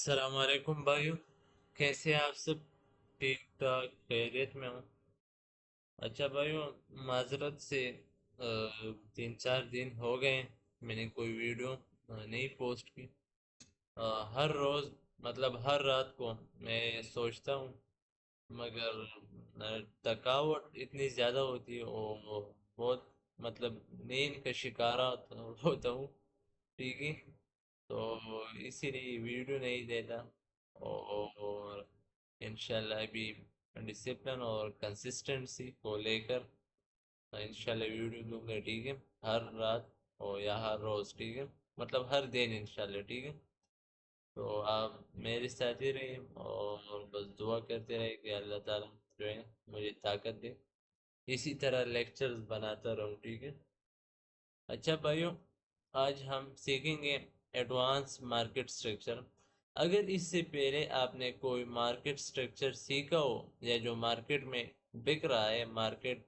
अस्सलामुअलैकुम भाइयों। कैसे हैं आप सब? ठीक ठाक खैरियत में हूँ। अच्छा भाइयों, माजरत से 3-4 दिन हो गए मैंने कोई वीडियो नहीं पोस्ट की। हर रोज़ मतलब हर रात को मैं सोचता हूँ, मगर थकावट इतनी ज़्यादा होती है और बहुत मतलब नींद का शिकार होता हूँ। ठीक है, तो इसीलिए वीडियो नहीं देता। और इंशाल्लाह अभी डिसिप्लिन और कंसिस्टेंसी को लेकर इंशाल्लाह वीडियो दूंगा। ठीक है, हर रात और या हर रोज़। ठीक है, मतलब हर दिन इंशाल्लाह। ठीक है, तो आप मेरे साथ ही रहिए और बस दुआ करते रहिए कि अल्लाह ताला जो है मुझे ताकत दे, इसी तरह लेक्चर्स बनाता रहूं। ठीक है। अच्छा भाइयों, आज हम सीखेंगे एडवांस मार्केट स्ट्रक्चर। अगर इससे पहले आपने कोई मार्केट स्ट्रक्चर सीखा हो या जो मार्केट में बिक रहा है, मार्केट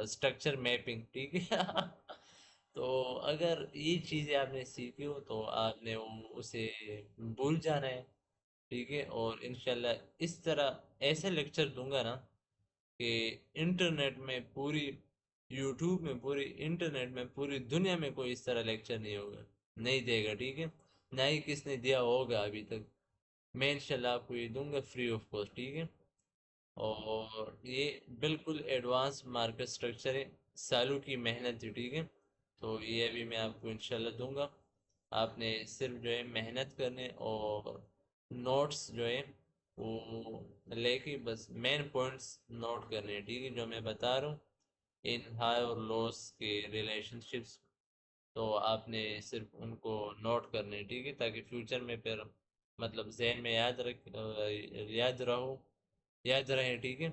स्ट्रक्चर मैपिंग। ठीक है तो अगर ये चीज़ें आपने सीखी हो तो आपने उसे भूल जाना है। ठीक है, और इंशाल्लाह इस तरह ऐसे लेक्चर दूंगा ना कि इंटरनेट में पूरी यूट्यूब में पूरी इंटरनेट में पूरी दुनिया में कोई इस तरह लेक्चर नहीं होगा, नहीं देगा। ठीक है, ना ही किसने दिया होगा अभी तक। मैं इंशाल्लाह आपको ये दूंगा फ्री ऑफ कॉस्ट। ठीक है, और ये बिल्कुल एडवांस मार्केट स्ट्रक्चर है, सालों की मेहनत है। ठीक है, तो ये अभी मैं आपको इंशाल्लाह दूंगा। आपने सिर्फ जो है मेहनत करने और नोट्स जो है वो लेके बस मेन पॉइंट्स नोट करने हैं। ठीक है, जो मैं बता रहा हूँ इन हाई और लॉस के रिलेशनशिप्स, तो आपने सिर्फ उनको नोट करने हैं। ठीक है, ताकि फ्यूचर में फिर मतलब जहन में याद रहे। ठीक है,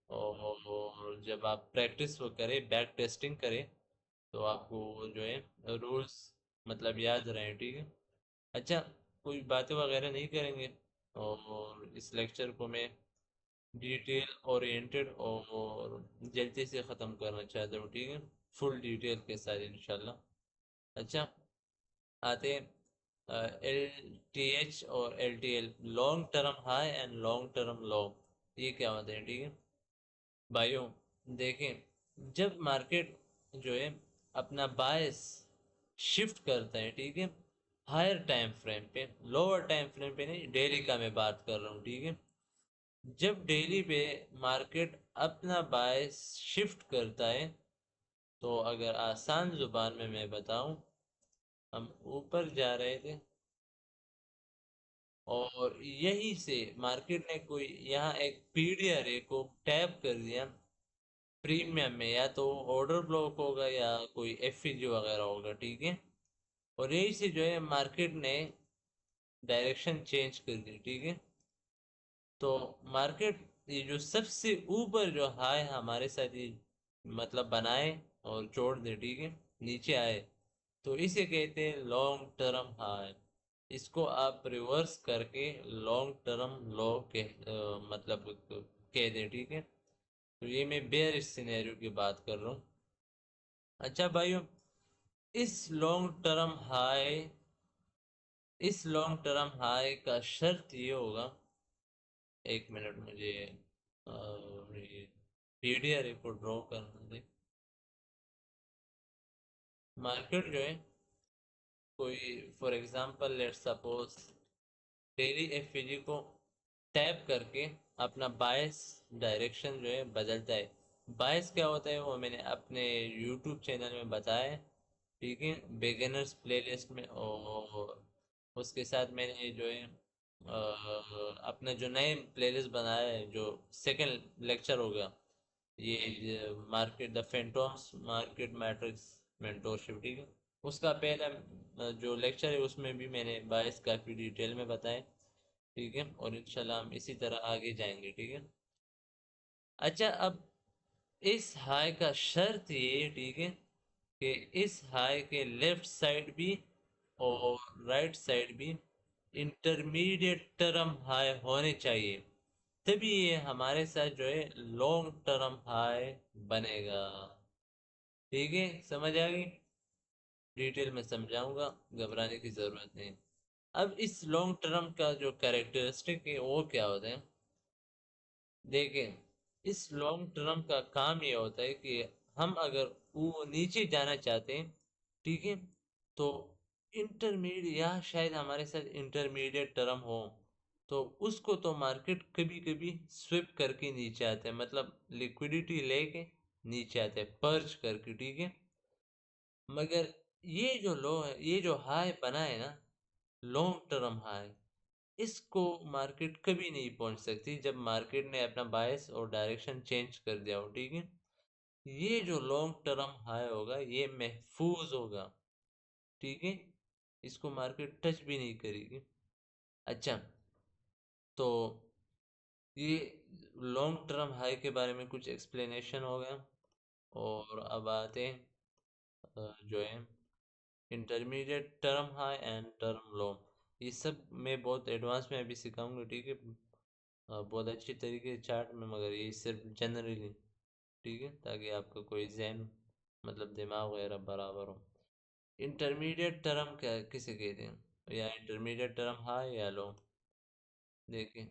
और जब आप प्रैक्टिस वो करें, बैक टेस्टिंग करें, तो आपको जो है रूल्स मतलब याद रहे। ठीक है। अच्छा, कोई बातें वगैरह नहीं करेंगे और इस लेक्चर को मैं डिटेल ओरिएंटेड और जल्दी से ख़त्म करना चाहता हूँ। ठीक है, फुल डिटेल के साथ इंशाल्लाह। अच्छा, आते हैं एल टी एच और L T L, long term high and long term लो। ये क्या होते हैं? ठीक है भाइयों, देखें, जब मार्केट जो है अपना बायस शिफ्ट करता है, ठीक है, हायर टाइम फ्रेम पे, लोअर टाइम फ्रेम पे नहीं, डेली का मैं बात कर रहा हूँ। ठीक है, जब डेली पे मार्केट अपना बायस शिफ्ट करता है, तो अगर आसान जुबान में मैं बताऊं, हम ऊपर जा रहे थे और यहीं से मार्केट ने कोई यहाँ एक पीडीआर को टैप कर दिया प्रीमियम में, या तो ऑर्डर ब्लॉक होगा या कोई एफईजी वगैरह होगा। ठीक है, और यही से जो है मार्केट ने डायरेक्शन चेंज कर दी। ठीक है, तो मार्केट ये जो सबसे ऊपर जो हाई हमारे साथ ये मतलब बनाए और छोड़ दे, ठीक है, नीचे आए, तो इसे कहते हैं लॉन्ग टर्म हाई। इसको आप रिवर्स करके लॉन्ग टर्म लो के मतलब कह दें। ठीक है, तो ये मैं बेयर सिनेरियो की बात कर रहा हूँ। अच्छा भाइयों, इस लॉन्ग टर्म हाई इस लॉन्ग टर्म हाई का शर्त ये होगा, एक मिनट मुझे पीडीआर को ड्रॉ करने दे। मार्केट जो है कोई for example let suppose daily FEG को टैप करके अपना बायस डायरेक्शन जो है बदलता है। बायस क्या होता है वो मैंने अपने यूट्यूब चैनल में बताया है। ठीक है, बिगिनर्स प्लेलिस्ट में, और उसके साथ मैंने जो है अपना जो नए प्लेलिस्ट बनाया है, जो सेकंड लेक्चर होगा, ये market the phantoms market matrix mentorship. ठीक है, उसका पहला जो लेक्चर है उसमें भी मैंने बायस काफ़ी डिटेल में बताया। ठीक है, और इंशाल्लाह हम इसी तरह आगे जाएंगे। ठीक है। अच्छा, अब इस हाई का शर्त ये, ठीक है, कि इस हाई के लेफ्ट साइड भी और राइट साइड भी इंटरमीडिएट टर्म हाई होने चाहिए, तभी ये हमारे साथ जो है लॉन्ग टर्म हाई बनेगा। ठीक है, समझ आ गई? डिटेल में समझाऊंगा, घबराने की ज़रूरत नहीं। अब इस लॉन्ग टर्म का जो कैरेक्टरिस्टिक है वो क्या होता है, देखें, इस लॉन्ग टर्म का काम ये होता है कि हम अगर वो नीचे जाना चाहते हैं, ठीक है, तो इंटरमीडिएट या शायद हमारे साथ इंटरमीडिएट टर्म हो, तो उसको तो मार्केट कभी कभी स्विप करके नीचे आते हैं, मतलब लिक्विडिटी लेके नीचे आते हैं पर्च करके, ठीक है। मगर ये जो लो है, ये जो हाई बना है ना, लॉन्ग टर्म हाई, इसको मार्केट कभी नहीं पहुंच सकती जब मार्केट ने अपना बायस और डायरेक्शन चेंज कर दिया हो, ठीक है। ये जो लॉन्ग टर्म हाई होगा ये महफूज होगा, ठीक है, इसको मार्केट टच भी नहीं करेगी। अच्छा, तो ये लॉन्ग टर्म हाई के बारे में कुछ एक्सप्लेनेशन हो गया। और अब आते हैं जो है intermediate term high and term लो। ये सब मैं बहुत एडवांस में अभी सिखाऊंगा, ठीक है, बहुत अच्छी तरीके से चार्ट में, मगर ये सिर्फ जनरली, ठीक है, ताकि आपका कोई जहन मतलब दिमाग वगैरह बराबर हो। इंटरमीडिएट टर्म क्या किसे कहते हैं, या इंटरमीडिएट टर्म हाई या लो, देखिए।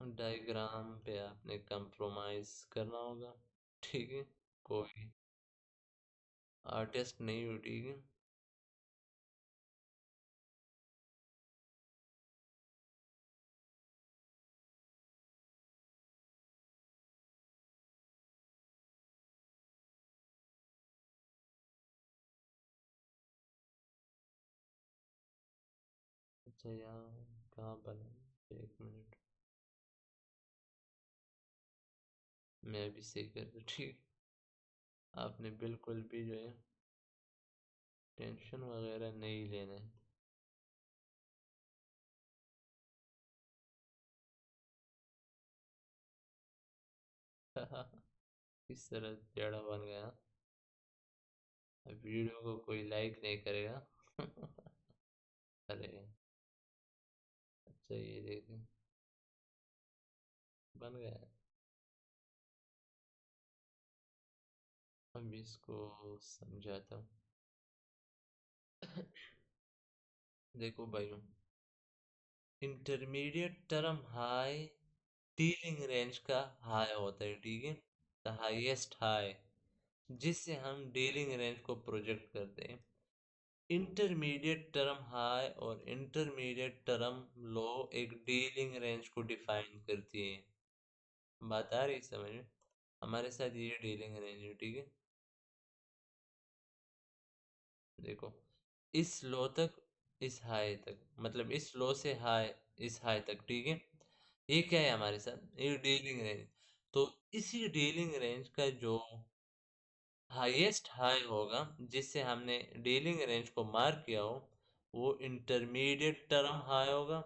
डायग्राम पे आपने कंप्रोमाइज करना होगा, ठीक है, कोई आर्टिस्ट नहीं हो, ठीक है। अच्छा, यहाँ कहाँ बना, एक मिनट, मैं अभी सही कर दूँ, ठीक। आपने बिल्कुल भी जो है टेंशन वगैरह नहीं लेना है। इस तरह टेढ़ा बन गया, अब वीडियो को कोई लाइक नहीं करेगा। अरे, अच्छा ये देखें, बन गया है। अब इसको समझाता हूँ। देखो भाइयों, intermediate term high dealing range का हाई होता है, ठीक है, द हाईएस्ट हाई, जिससे हम डीलिंग रेंज को प्रोजेक्ट करते हैं। इंटरमीडिएट टर्म हाई और इंटरमीडिएट टर्म लो एक डीलिंग रेंज को डिफाइन करती है। बात आ रही समझ में, हमारे साथ ये डीलिंग रेंज है, ठीक है। देखो, इस लो तक, इस हाई तक, मतलब इस लो से हाई, इस हाई तक, ठीक है, ये क्या है हमारे साथ, ये डीलिंग रेंज। तो इसी डीलिंग रेंज का जो हाईएस्ट हाई होगा, जिससे हमने डीलिंग रेंज को मार्क किया हो, वो इंटरमीडिएट टर्म हाई होगा।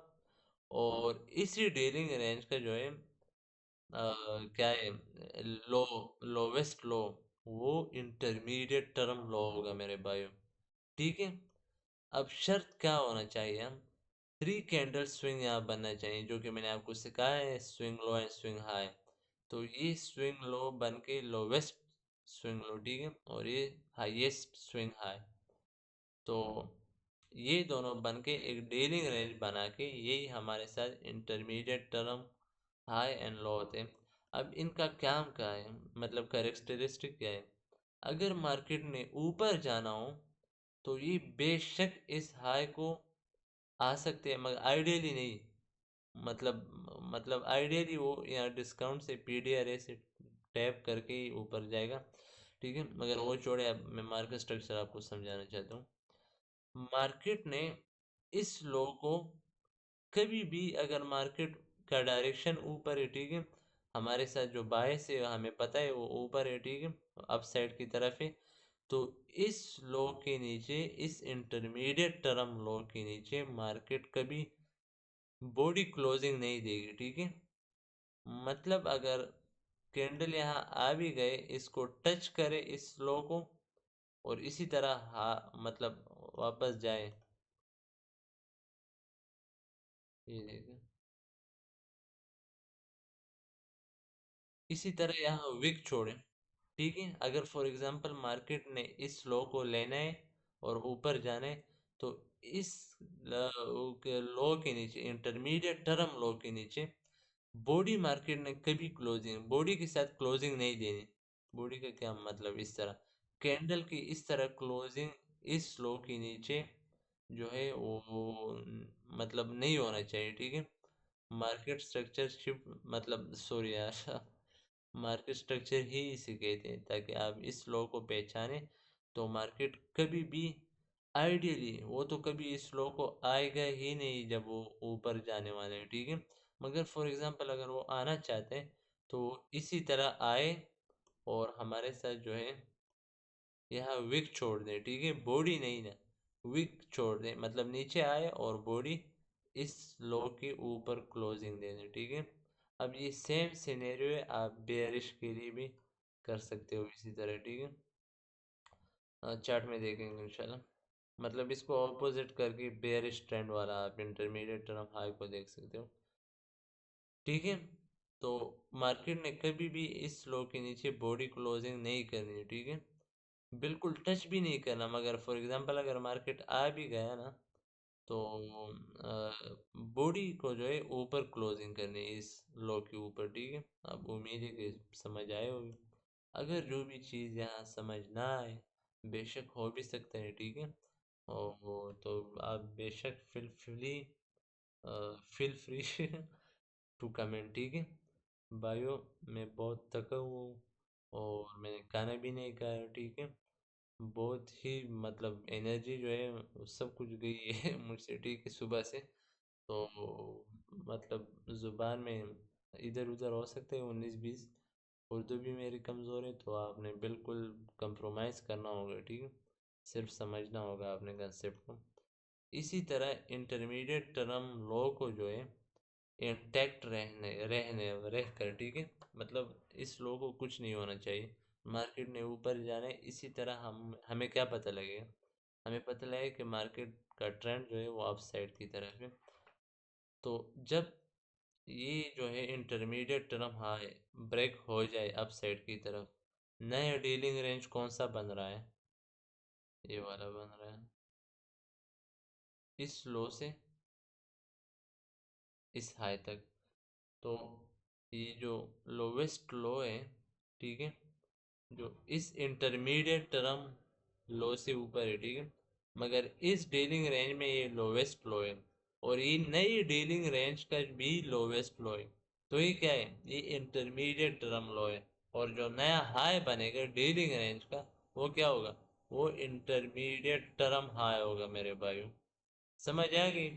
और इसी डीलिंग रेंज का जो है क्या है, लो, लोवेस्ट लो, वो इंटरमीडिएट टर्म लो होगा मेरे भाइयों, ठीक है। अब शर्त क्या होना चाहिए, हम थ्री कैंडल स्विंग यहाँ बनना चाहिए, जो कि मैंने आपको सिखाया है, swing low and swing high. तो ये स्विंग लो बन के लोवेस्ट स्विंग लो, ठीक है, और ये हाईएस्ट स्विंग हाई। तो ये दोनों बन के एक डीलिंग रेंज बना के यही हमारे साथ intermediate term high and low होते हैं। अब इनका काम क्या है, मतलब कैरेक्टरिस्टिक क्या है, अगर मार्केट ने ऊपर जाना हो तो ये बेशक इस हाई को आ सकते हैं, मगर आइडियली नहीं, मतलब आइडियली वो यहाँ डिस्काउंट से पीडीआरए से टैप करके ही ऊपर जाएगा, ठीक है, मगर वो छोड़े, अब मैं मार्केट स्ट्रक्चर आपको समझाना चाहता हूँ। मार्केट ने इस लो को कभी भी, अगर मार्केट का डायरेक्शन ऊपर है, ठीक है, हमारे साथ जो बायस है हमें पता है वो ऊपर है, ठीक है, अप साइड की तरफ है, तो इस लो के नीचे, इस इंटरमीडिएट टर्म लो के नीचे मार्केट कभी बॉडी क्लोजिंग नहीं देगी, ठीक है। मतलब अगर कैंडल यहाँ आ भी गए, इसको टच करे इस लो को, और इसी तरह मतलब वापस जाए, ये देखें, इसी तरह यहाँ विक छोड़े, ठीक है। अगर फॉर एग्जांपल मार्केट ने इस लो को लेना है और ऊपर जाना है, तो इस लो के नीचे, इंटरमीडिएट टर्म लो के नीचे, बॉडी मार्केट ने कभी क्लोजिंग, बॉडी के साथ क्लोजिंग नहीं देनी। बॉडी का क्या मतलब, इस तरह कैंडल की इस तरह क्लोजिंग इस लो के नीचे जो है वो मतलब नहीं होना चाहिए, ठीक है। मार्केट स्ट्रक्चर शिफ्ट मतलब, सॉरी यार, मार्केट स्ट्रक्चर ही इसे कहते हैं, ताकि आप इस लॉ को पहचाने। तो मार्केट कभी भी, आइडियली वो तो कभी इस लॉ को आएगा ही नहीं जब वो ऊपर जाने वाले हैं, ठीक है। मगर फॉर एग्जांपल अगर वो आना चाहते हैं तो इसी तरह आए और हमारे साथ जो है यहाँ विक छोड़ दें, ठीक है, बॉडी नहीं ना, विक छोड़ दें, मतलब नीचे आए और बॉडी इस लो के ऊपर क्लोजिंग दे दें, ठीक है। अब ये सेम सिनेरियो है, आप बेयरिश के लिए भी कर सकते हो इसी तरह, ठीक है। चार्ट में देखेंगे इंशाल्लाह। मतलब इसको ऑपोजिट करके बेयरिश ट्रेंड वाला आप इंटरमीडिएट टर्म हाई को देख सकते हो, ठीक है। तो मार्केट ने कभी भी इस लो के नीचे बॉडी क्लोजिंग नहीं करनी है, ठीक है, बिल्कुल टच भी नहीं करना। मगर फॉर एग्जांपल अगर मार्केट आ भी गया ना, तो बॉडी को जो है ऊपर क्लोजिंग करनी है इस लो के ऊपर, ठीक है। अब उम्मीद है कि समझ आए होगी। अगर जो भी चीज़ यहाँ समझ ना आए, बेशक हो भी सकता है, ठीक है। और वो तो आप बेशक फील फ्री टू कमेंट, ठीक है। भाइयों, मैं बहुत थका हुआ हूँ और मैंने खाना भी नहीं खाया, ठीक है। बहुत ही मतलब एनर्जी जो है वो सब कुछ गई है मुझसे, ठीक है, सुबह से। तो मतलब ज़ुबान में इधर उधर हो सकते हैं 19-20, उर्दू भी मेरी कमज़ोर है, तो आपने बिल्कुल कंप्रोमाइज़ करना होगा, ठीक है। सिर्फ समझना होगा आपने कंसेप्ट को। इसी तरह इंटरमीडिएट टर्म लॉ को जो है इंटैक्ट रहने रहने रह कर, ठीक है, मतलब इस लो को कुछ नहीं होना चाहिए। मार्केट ने ऊपर जाना है, इसी तरह हमें क्या पता लगेगा, हमें पता लगेगा कि मार्केट का ट्रेंड जो है वो अप साइड की तरफ है। तो जब ये जो है इंटरमीडिएट टर्म हाई ब्रेक हो जाए अप साइड की तरफ, नया डीलिंग रेंज कौन सा बन रहा है, ये वाला बन रहा है, इस लो से इस हाई तक। तो ये जो लोवेस्ट लो है, ठीक है, जो इस इंटरमीडिएट टर्म लो से ऊपर है, ठीक है, मगर इस डीलिंग रेंज में ये लोवेस्ट लो है, और ये नई डीलिंग रेंज का भी लोवेस्ट लो है। तो ये क्या है, ये इंटरमीडिएट टर्म लो है, और जो नया हाई बनेगा डीलिंग रेंज का, वो क्या होगा, वो इंटरमीडिएट टर्म हाई होगा मेरे भाइयों। समझ आ गई?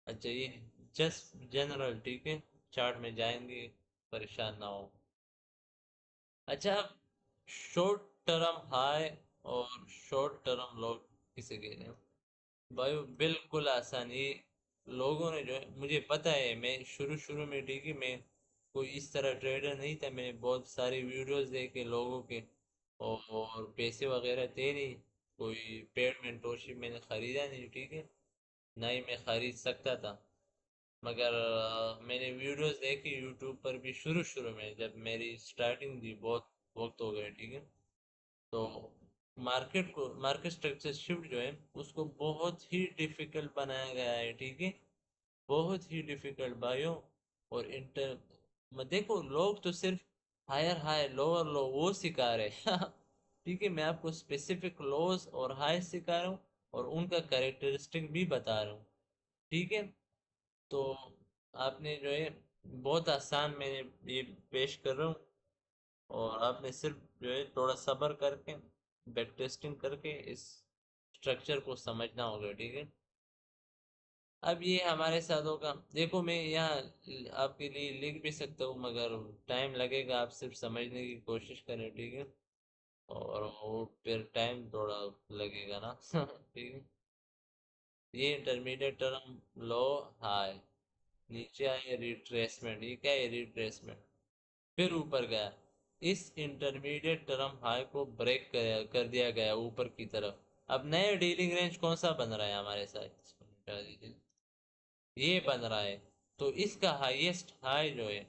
अच्छा, ये जस्ट जनरल, ठीक है, चार्ट में जाएंगे, परेशान ना हो। अच्छा, शॉर्ट टर्म हाई और शॉर्ट टर्म लो किसे कहते हैं भाई? बिल्कुल आसान, ये लोगों ने जो है, मुझे पता है, मैं शुरू शुरू में, ठीक है, मैं कोई इस तरह ट्रेडर नहीं था, मैंने बहुत सारे वीडियोस देखे लोगों के, और पैसे वगैरह थे नहीं, कोई पेड मेंटोरशिप मैंने ख़रीदा नहीं, ठीक है, ना ही मैं ख़रीद सकता था। मगर मैंने वीडियोस देखी यूट्यूब पर भी शुरू शुरू में, जब मेरी स्टार्टिंग थी, बहुत वक्त हो गया, ठीक है। तो मार्केट स्ट्रक्चर शिफ्ट जो है उसको बहुत ही डिफिकल्ट बनाया गया है, ठीक है, बहुत ही डिफिकल्ट भाइयों। और देखो, लोग तो सिर्फ हायर हाई लोअर लो वो सिखा रहे हैं ठीक है, मैं आपको स्पेसिफिक लोज और हाई सिखा रहा हूँ, और उनका कैरेक्टरिस्टिक भी बता रहा हूँ, ठीक है। तो आपने जो है बहुत आसान मैंने ये पेश कर रहा हूँ, और आपने सिर्फ जो है थोड़ा सब्र करके बैक टेस्टिंग करके इस स्ट्रक्चर को समझना होगा, ठीक है। अब ये हमारे साथ होगा, देखो मैं यहाँ आपके लिए लिख भी सकता हूँ, मगर टाइम लगेगा, आप सिर्फ समझने की कोशिश करें, ठीक है, और वो फिर टाइम थोड़ा लगेगा ना ठीक है। ये इंटरमीडिएट टर्म लो हाई, नीचे आए रिट्रेसमेंट, ये क्या है, रिट्रेसमेंट, फिर ऊपर गया, इस इंटरमीडिएट टर्म हाई को ब्रेक कर दिया गया ऊपर की तरफ। अब नया डीलिंग रेंज कौन सा बन रहा है हमारे साथ, इसको मिटा दीजिए, ये बन रहा है। तो इसका हाईएस्ट हाई जो है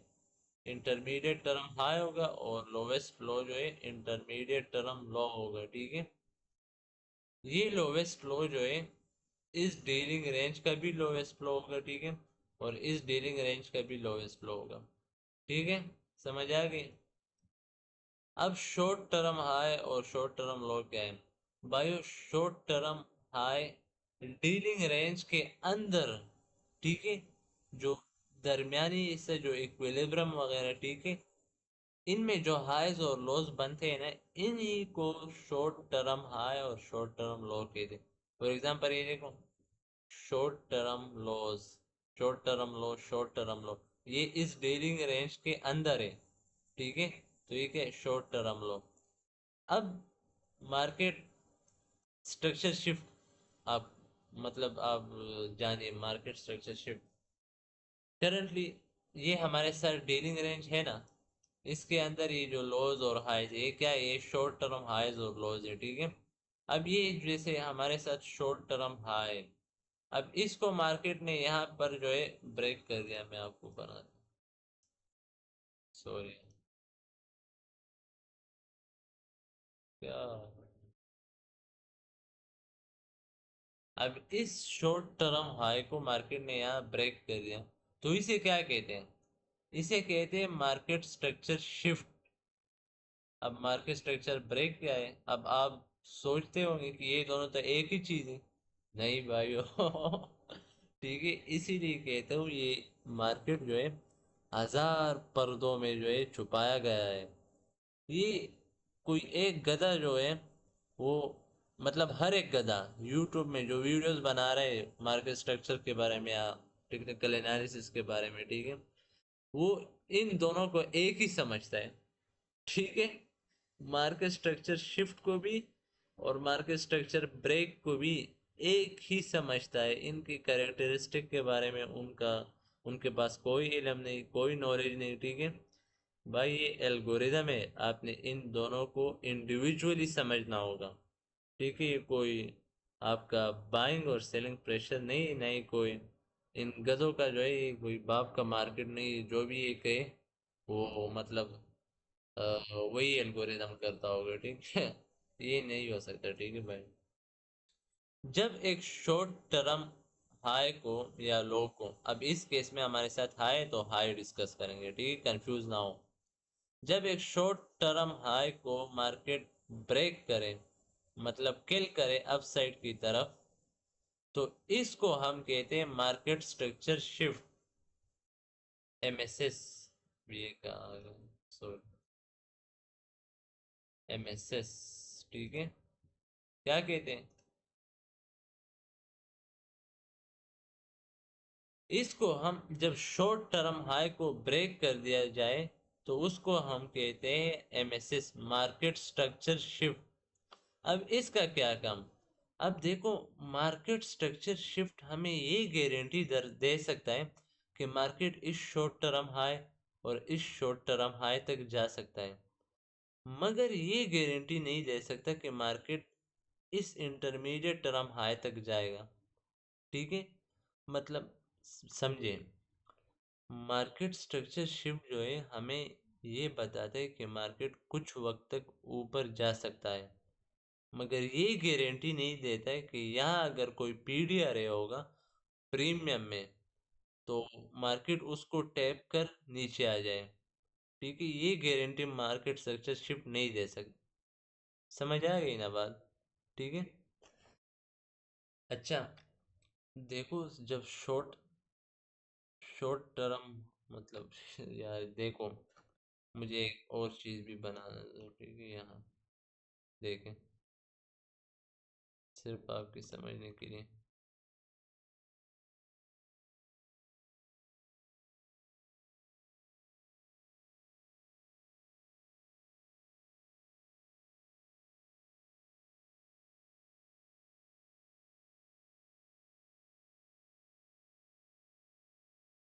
इंटरमीडिएट टर्म हाई होगा और लोवेस्ट फ्लो जो है इंटरमीडिएट टर्म लो होगा, ठीक है। ये लोवेस्ट फ्लो जो है इस डीलिंग रेंज का भी लोवेस्ट फ्लो होगा, ठीक है, और इस डीलिंग रेंज का भी लोवेस्ट फ्लो होगा, ठीक है। समझ आ गई। अब शॉर्ट टर्म हाई और शॉर्ट टर्म लो क्या है भाई? Short term high dealing range के अंदर, ठीक है, जो दरमियानी इससे जो इक्विलिब्रियम वगैरह, ठीक है, इनमें जो हाईज और लोज बनते हैं ना, इन्हीं को शॉर्ट टर्म हाई और शॉर्ट टर्म लो कहते हैं। फॉर एग्जांपल ये देखो, short term loss, short term लो, शॉर्ट टर्म लो, ये इस डीलिंग रेंज के अंदर है, ठीक है। तो ये क्या है? शॉर्ट टर्म लो। अब मार्केट स्ट्रक्चर शिफ्ट, आप मतलब आप जानिए मार्केट स्ट्रक्चर शिफ्ट। करंटली ये हमारे साथ डीलिंग रेंज है ना, इसके अंदर ये जो लोज और हाइज, ये क्या है? ये शॉर्ट टर्म हाइज और लोज है, ठीक है। अब ये जैसे हमारे साथ शॉर्ट टर्म हाई, अब इसको मार्केट ने यहाँ पर जो है ब्रेक कर दिया। मैं आपको बना, सॉरी, क्या, अब इस शॉर्ट टर्म हाई को मार्केट ने यहाँ ब्रेक कर दिया, तो इसे क्या कहते हैं? इसे कहते हैं मार्केट स्ट्रक्चर शिफ्ट। अब मार्केट स्ट्रक्चर ब्रेक क्या है? अब आप सोचते होंगे कि ये दोनों तो एक ही चीज है। नहीं भाइयों, ठीक है, इसीलिए कहते हूँ ये मार्केट जो है हजार पर्दों में जो है छुपाया गया है। ये कोई एक गधा जो है वो, मतलब हर एक गधा यूट्यूब में जो वीडियोस बना रहे हैं मार्केट स्ट्रक्चर के बारे में या टेक्निकल एनालिसिस के बारे में, ठीक है, वो इन दोनों को एक ही समझता है, ठीक है। मार्केट स्ट्रक्चर शिफ्ट को भी और मार्केट स्ट्रक्चर ब्रेक को भी एक ही समझता है। इनकी कैरेक्टरिस्टिक के बारे में उनका, उनके पास कोई इल्म नहीं, कोई नॉलेज नहीं, ठीक है। भाई ये एल्गोरिदम है, आपने इन दोनों को इंडिविजुअली समझना होगा, ठीक है। ये कोई आपका बाइंग और सेलिंग प्रेशर नहीं, नहीं कोई इन गधों का जो है, ये कोई बाप का मार्केट नहीं, जो भी ये कहे वो मतलब वही एल्गोरिदम करता होगा, ठीक है। ये नहीं हो सकता, ठीक है भाई। जब एक शॉर्ट टर्म हाई को या लो को, अब इस केस में हमारे साथ हाई तो हाई डिस्कस करेंगे, ठीक है, कंफ्यूज ना हो। जब एक शॉर्ट टर्म हाई को मार्केट ब्रेक करे, मतलब किल करे अपसाइड की तरफ, तो इसको हम कहते हैं मार्केट स्ट्रक्चर शिफ्ट, एमएसएस। ये कहा, सॉरी, एमएसएस, ठीक है। क्या कहते हैं इसको? हम जब शॉर्ट टर्म हाई को ब्रेक कर दिया जाए तो उसको हम कहते हैं एमएसएस, मार्केट स्ट्रक्चर शिफ्ट। अब इसका क्या काम? अब देखो, मार्केट स्ट्रक्चर शिफ्ट हमें ये गारंटी दे सकता है कि मार्केट इस शॉर्ट टर्म हाई और इस शॉर्ट टर्म हाई तक जा सकता है, मगर ये गारंटी नहीं दे सकता कि मार्केट इस इंटरमीडिएट टर्म हाई तक जाएगा, ठीक है। मतलब समझे, मार्केट स्ट्रक्चर शिफ्ट जो है हमें ये बताता है कि मार्केट कुछ वक्त तक ऊपर जा सकता है, मगर ये गारंटी नहीं देता है कि यहाँ अगर कोई पीडीआर होगा प्रीमियम में, तो मार्केट उसको टैप कर नीचे आ जाए, ठीक है। ये गारंटी मार्केट स्ट्रक्चर शिफ्ट नहीं दे सकती। समझ आ गई ना बात? ठीक है। अच्छा, देखो, जब शॉर्ट शॉर्ट टर्म, मतलब यार देखो, मुझे एक और चीज भी बनाना दो, ठीक है, यहाँ देखें, सिर्फ आपकी समझने के लिए।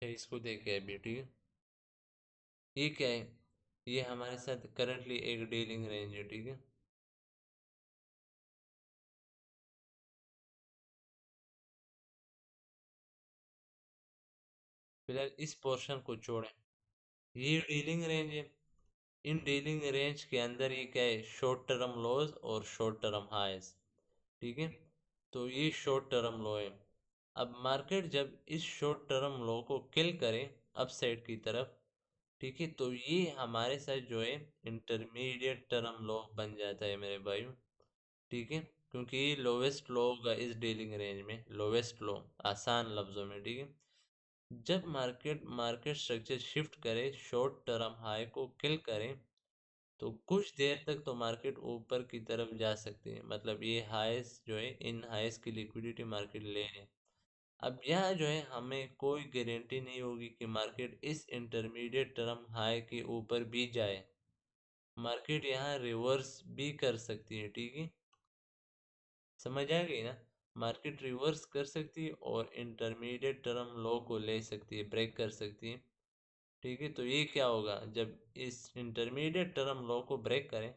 इसको देखे अभी, ठीक है। ये क्या है? ये हमारे साथ करंटली एक डीलिंग रेंज है, ठीक है। फिलहाल इस पोर्शन को छोड़ें, ये डीलिंग रेंज है। इन डीलिंग रेंज के अंदर ये क्या है, शॉर्ट टर्म लॉज और शॉर्ट टर्म हाइज। ठीक है, तो ये शॉर्ट टर्म लो है। अब मार्केट जब इस शॉर्ट टर्म लो को किल करे अपसाइड की तरफ, ठीक है, तो ये हमारे साथ जो है इंटरमीडिएट टर्म लो बन जाता है मेरे भाई। ठीक है, क्योंकि ये लोवेस्ट लो होगा इस डीलिंग रेंज में, लोवेस्ट लो आसान लफ्जों में। ठीक है, जब मार्केट मार्केट स्ट्रक्चर शिफ्ट करे शॉर्ट टर्म हाई को किल करे, तो कुछ देर तक तो मार्केट ऊपर की तरफ जा सकती है, मतलब ये हाईस जो है, इन हाईस की लिक्विडिटी मार्केट ले है। अब यहाँ जो है हमें कोई गारंटी नहीं होगी कि मार्केट इस इंटरमीडिएट टर्म हाई के ऊपर भी जाए, मार्केट यहाँ रिवर्स भी कर सकती है। ठीक है, समझ आ गई ना, मार्केट रिवर्स कर सकती है और इंटरमीडिएट टर्म लो को ले सकती है, ब्रेक कर सकती है। ठीक है, तो ये क्या होगा, जब इस इंटरमीडिएट टर्म लो को ब्रेक करें,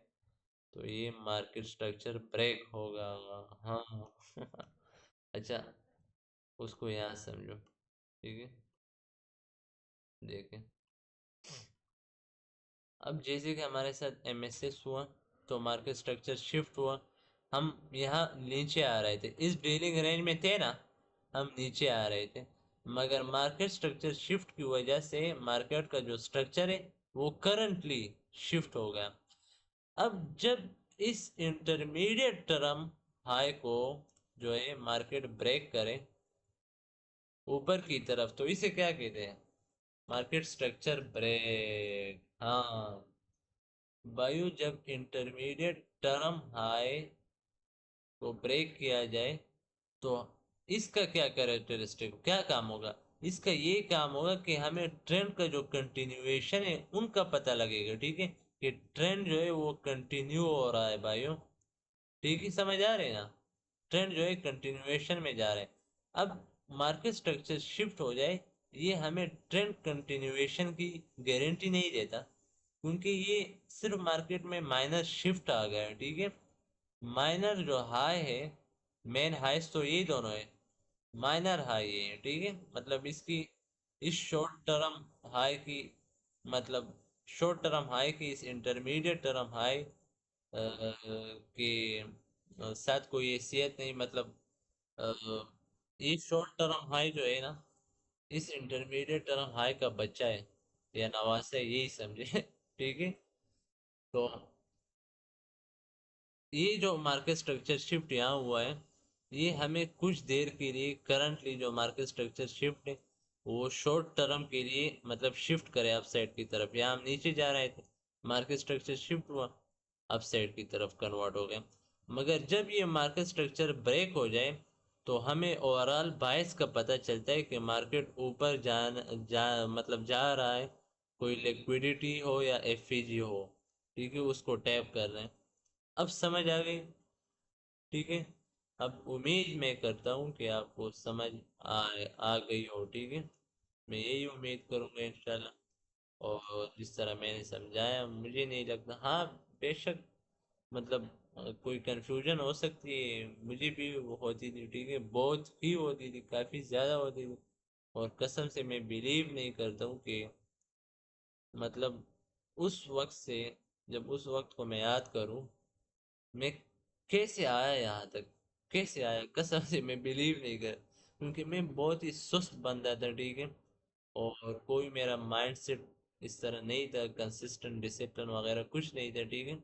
तो ये मार्केट स्ट्रक्चर ब्रेक होगा। हाँ अच्छा, उसको यहाँ समझो। ठीक है, देखें, अब जैसे कि हमारे साथ एमएसएस हुआ, तो मार्केट स्ट्रक्चर शिफ्ट हुआ, हम यहाँ नीचे आ रहे थे, इस डीलिंग रेंज में थे ना, हम नीचे आ रहे थे, मगर मार्केट स्ट्रक्चर शिफ्ट की वजह से मार्केट का जो स्ट्रक्चर है वो करंटली शिफ्ट हो गया। अब जब इस इंटरमीडिएट टर्म हाई को जो है मार्केट ब्रेक करे ऊपर की तरफ, तो इसे क्या कहते हैं, मार्केट स्ट्रक्चर ब्रेक। हाँ वायु, जब इंटरमीडिएट टर्म हाई को ब्रेक किया जाए, तो इसका क्या कैरेक्टरिस्टिक, क्या काम होगा, इसका ये काम होगा कि हमें ट्रेंड का जो कंटिन्यूएशन है उनका पता लगेगा। ठीक है, कि ट्रेंड जो है वो कंटिन्यू हो रहा है भाइयों। ठीक है, समझ आ रहे हैं ना, ट्रेंड जो है कंटिन्यूएशन में जा रहे हैं। अब मार्केट स्ट्रक्चर शिफ्ट हो जाए, ये हमें ट्रेंड कंटिन्यूएशन की गारंटी नहीं देता, क्योंकि ये सिर्फ मार्केट में माइनर शिफ्ट आ गया है। ठीक है, माइनर जो हाई है, मेन हाइस तो यही दोनों है, माइनर हाई है। ठीक है, मतलब इसकी, इस शॉर्ट टर्म हाई की, मतलब शॉर्ट टर्म हाई की इस इंटरमीडिएट टर्म हाई के साथ कोई हैसियत नहीं, मतलब अ, ये शॉर्ट टर्म हाई जो है ना, इस इंटरमीडिएट टर्म हाई का बच्चा है या नवासा है, यही समझे ठीक है, तो ये जो मार्केट स्ट्रक्चर शिफ्ट यहाँ हुआ है, ये हमें कुछ देर के लिए, करंटली जो मार्केट स्ट्रक्चर शिफ्ट है वो शॉर्ट टर्म के लिए मतलब शिफ्ट करे अपसाइड की तरफ। यहाँ हम नीचे जा रहे थे, मार्केट स्ट्रक्चर शिफ्ट हुआ, अपसाइड की तरफ कन्वर्ट हो गया। मगर जब ये मार्केट स्ट्रक्चर ब्रेक हो जाए, तो हमें ओवरऑल बायस का पता चलता है कि मार्केट ऊपर मतलब जा रहा है, कोई लिक्विडिटी हो या एफईजी हो, ठीक है, उसको टैप कर रहे हैं। अब समझ आ गई। ठीक है, अब उम्मीद मैं करता हूँ कि आपको समझ आ आ गई हो। ठीक है, मैं यही उम्मीद करूँगा इंशाल्लाह। और जिस तरह मैंने समझाया, मुझे नहीं लगता, हाँ बेशक, मतलब कोई कंफ्यूजन हो सकती है, मुझे भी वो होती थी। ठीक है, बहुत ही होती थी, काफ़ी ज़्यादा होती थी। और कसम से मैं बिलीव नहीं करता हूँ कि, मतलब उस वक्त से, जब उस वक्त को मैं याद करूँ, मैं कैसे आया यहाँ तक, कैसे आया, कसम से मैं बिलीव नहीं कर, क्योंकि मैं बहुत ही सुस्त बंदा था। ठीक है, और कोई मेरा माइंड सेट इस तरह नहीं था, कंसिस्टेंट डिसिप्लिन वगैरह कुछ नहीं था। ठीक है,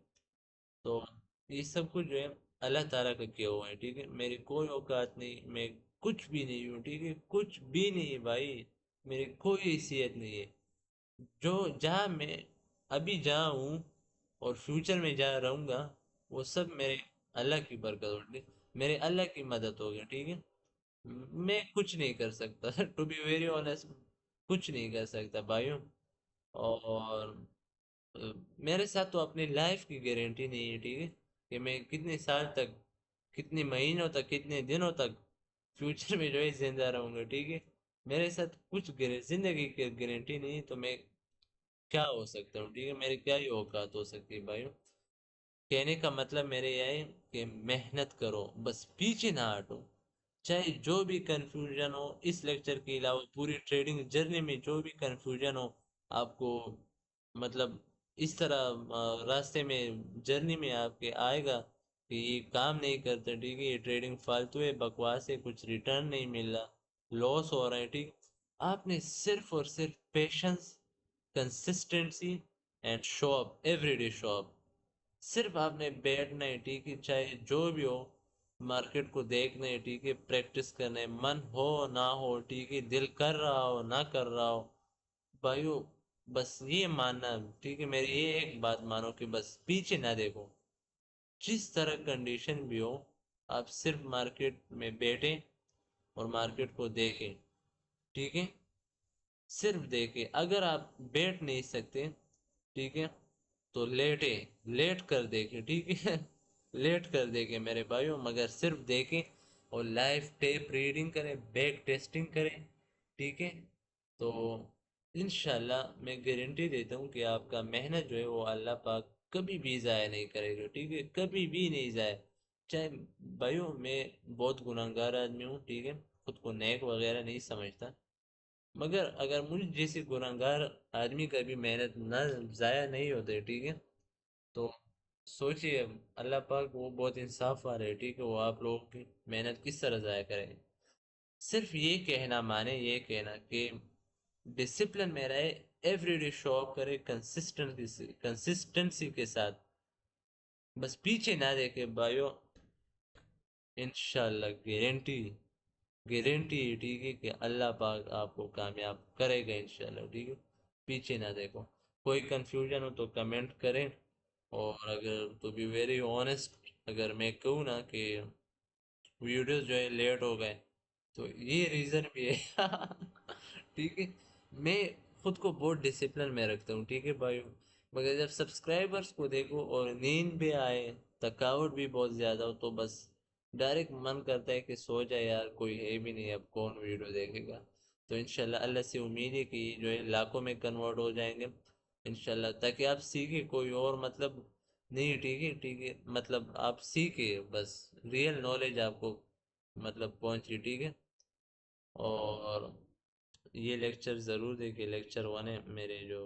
तो ये सब कुछ जो है अल्लाह ताला का किया हुआ है। ठीक है, मेरी कोई औकात नहीं, मैं कुछ भी नहीं हूँ। ठीक है, कुछ भी नहीं है भाई, मेरी कोई हैसियत नहीं है। जो जहाँ मैं अभी जहाँ हूँ और फ्यूचर में जहाँ रहूँगा, वो सब मेरे अल्लाह की बरकत होगी, मेरे अल्लाह की मदद होगी। ठीक है, मैं कुछ नहीं कर सकता टू बी वेरी ऑनेस्ट, कुछ नहीं कर सकता भाइयों। और मेरे साथ तो अपनी लाइफ की गारंटी नहीं है। ठीक है, कि मैं कितने साल तक, कितने महीनों तक, कितने दिनों तक फ्यूचर में जो है जिंदा रहूंगा। ठीक है, मेरे साथ कुछ जिंदगी की गारंटी नहीं है, तो मैं क्या हो सकता हूँ। ठीक है, मेरी क्या ही औकात हो सकती है भाई। कहने का मतलब मेरे यह है कि मेहनत करो, बस पीछे ना हटो, चाहे जो भी कंफ्यूजन हो, इस लेक्चर के अलावा पूरी ट्रेडिंग जर्नी में जो भी कंफ्यूजन हो, आपको मतलब इस तरह रास्ते में जर्नी में आपके आएगा कि ये काम नहीं करते, ठीक है, ये ट्रेडिंग फालतू है, बकवास है, कुछ रिटर्न नहीं मिल रहा, लॉस हो रहा है, ठीक। आपने सिर्फ और सिर्फ patience, consistency and show up, everyday show up, सिर्फ आपने बैठना है, ठीक है, चाहे जो भी हो, मार्केट को देखना है, ठीक है, प्रैक्टिस करना है, मन हो ना हो, ठीक है, दिल कर रहा हो ना कर रहा हो, भाइयों, बस ये मानना, ठीक है, मेरी ये एक बात मानो कि बस पीछे ना देखो, जिस तरह कंडीशन भी हो, आप सिर्फ मार्केट में बैठे और मार्केट को देखें, ठीक है, सिर्फ देखें। अगर आप बैठ नहीं सकते, ठीक है, तो लेटे, लेट कर देखें, ठीक है, लेट कर देखें मेरे भाइयों, मगर सिर्फ देखें और लाइव टेप रीडिंग करें, बैक टेस्टिंग करें, ठीक है। तो इंशाल्लाह मैं गारंटी देता हूँ कि आपका मेहनत जो है वो अल्लाह पाक कभी भी ज़ाया नहीं करेगा, ठीक है, कभी भी नहीं ज़ाया। चाहे भाइयों मैं बहुत गुनाहगार आदमी हूँ, ठीक है, खुद को नेक वगैरह नहीं समझता, मगर अगर मुझ जैसे गुनहगार आदमी का भी मेहनत ना ज़ाया नहीं होते, ठीक है, तो सोचिए अल्लाह पाक वो बहुत इंसाफ वाले है, ठीक है, वो आप लोगों की मेहनत किस तरह ज़ाया करेंगे। सिर्फ ये कहना माने, ये कहना कि डिसिप्लिन में रहे, एवरीडे शो अप करे कंसिस्टेंसी, कंसिस्टेंसी के साथ, बस पीछे ना देखे भाइयों, इंशाल्लाह गारंटी, गारंटी, ठीक है, कि अल्लाह पाक आपको कामयाब करेगा इंशाल्लाह, ठीक है, पीछे ना देखो। कोई कंफ्यूजन हो तो कमेंट करें, और अगर टू बी वेरी ऑनेस्ट, अगर मैं कहूँ ना कि वीडियोस जो है लेट हो गए, तो ये रीज़न भी है ठीक है, मैं खुद को बहुत डिसिप्लिन में रखता हूँ, ठीक है भाई, मगर जब सब्सक्राइबर्स को देखो और नींद भी आए, थकावट भी बहुत ज़्यादा हो, तो बस डायरेक्ट मन करता है कि सो जाए यार, कोई है भी नहीं, अब कौन वीडियो देखेगा। तो इंशाल्लाह अल्लाह से उम्मीद है कि जो है लाखों में कन्वर्ट हो जाएंगे इंशाल्लाह, ताकि आप सीखे कोई और, मतलब नहीं, ठीक है, ठीक है, मतलब आप सीखे, बस रियल नॉलेज आपको मतलब पहुंची, ठीक है। और ये लेक्चर ज़रूर देखिए, लेक्चर 1 है मेरे जो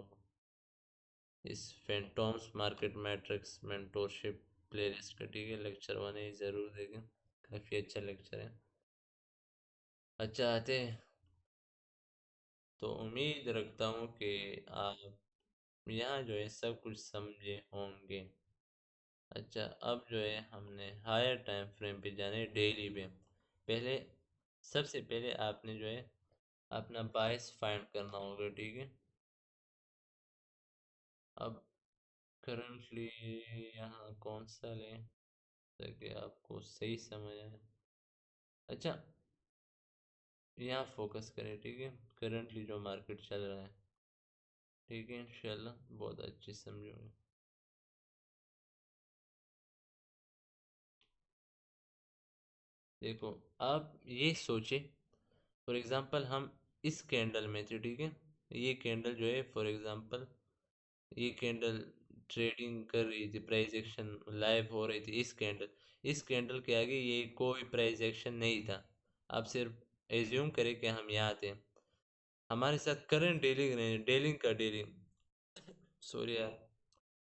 इस फैंटोम्स मार्केट मैट्रिक्स मेंटोरशिप प्लेलिस्ट का, ठीक है, लेक्चर 1 है, ज़रूर देखें, काफ़ी अच्छा लेक्चर है। अच्छा आते हैं, तो उम्मीद रखता हूँ कि आप यहाँ जो है सब कुछ समझे होंगे। अच्छा, अब जो है हमने हायर टाइम फ्रेम पे जाने, डेली पे, पहले सबसे पहले आपने जो है अपना बायस फाइंड करना होगा, ठीक है। अब करंटली यहाँ कौन सा लें ताकि आपको सही समझ आए। अच्छा, यहाँ फोकस करें, ठीक है, करंटली जो मार्केट चल रहा है, ठीक है, इंशाल्लाह बहुत अच्छी समझोगे। देखो, आप ये सोचे, फॉर एग्जांपल हम इस कैंडल में थे, ठीक है, ये कैंडल जो है फॉर एग्जांपल, ये कैंडल ट्रेडिंग कर रही थी, प्राइस एक्शन लाइव हो रही थी, इस कैंडल के आगे ये कोई प्राइस एक्शन नहीं था। आप सिर्फ एज्यूम करें कि हम यहाँ थे, हमारे साथ करंट डीलिंग रेंज, सॉरी यार,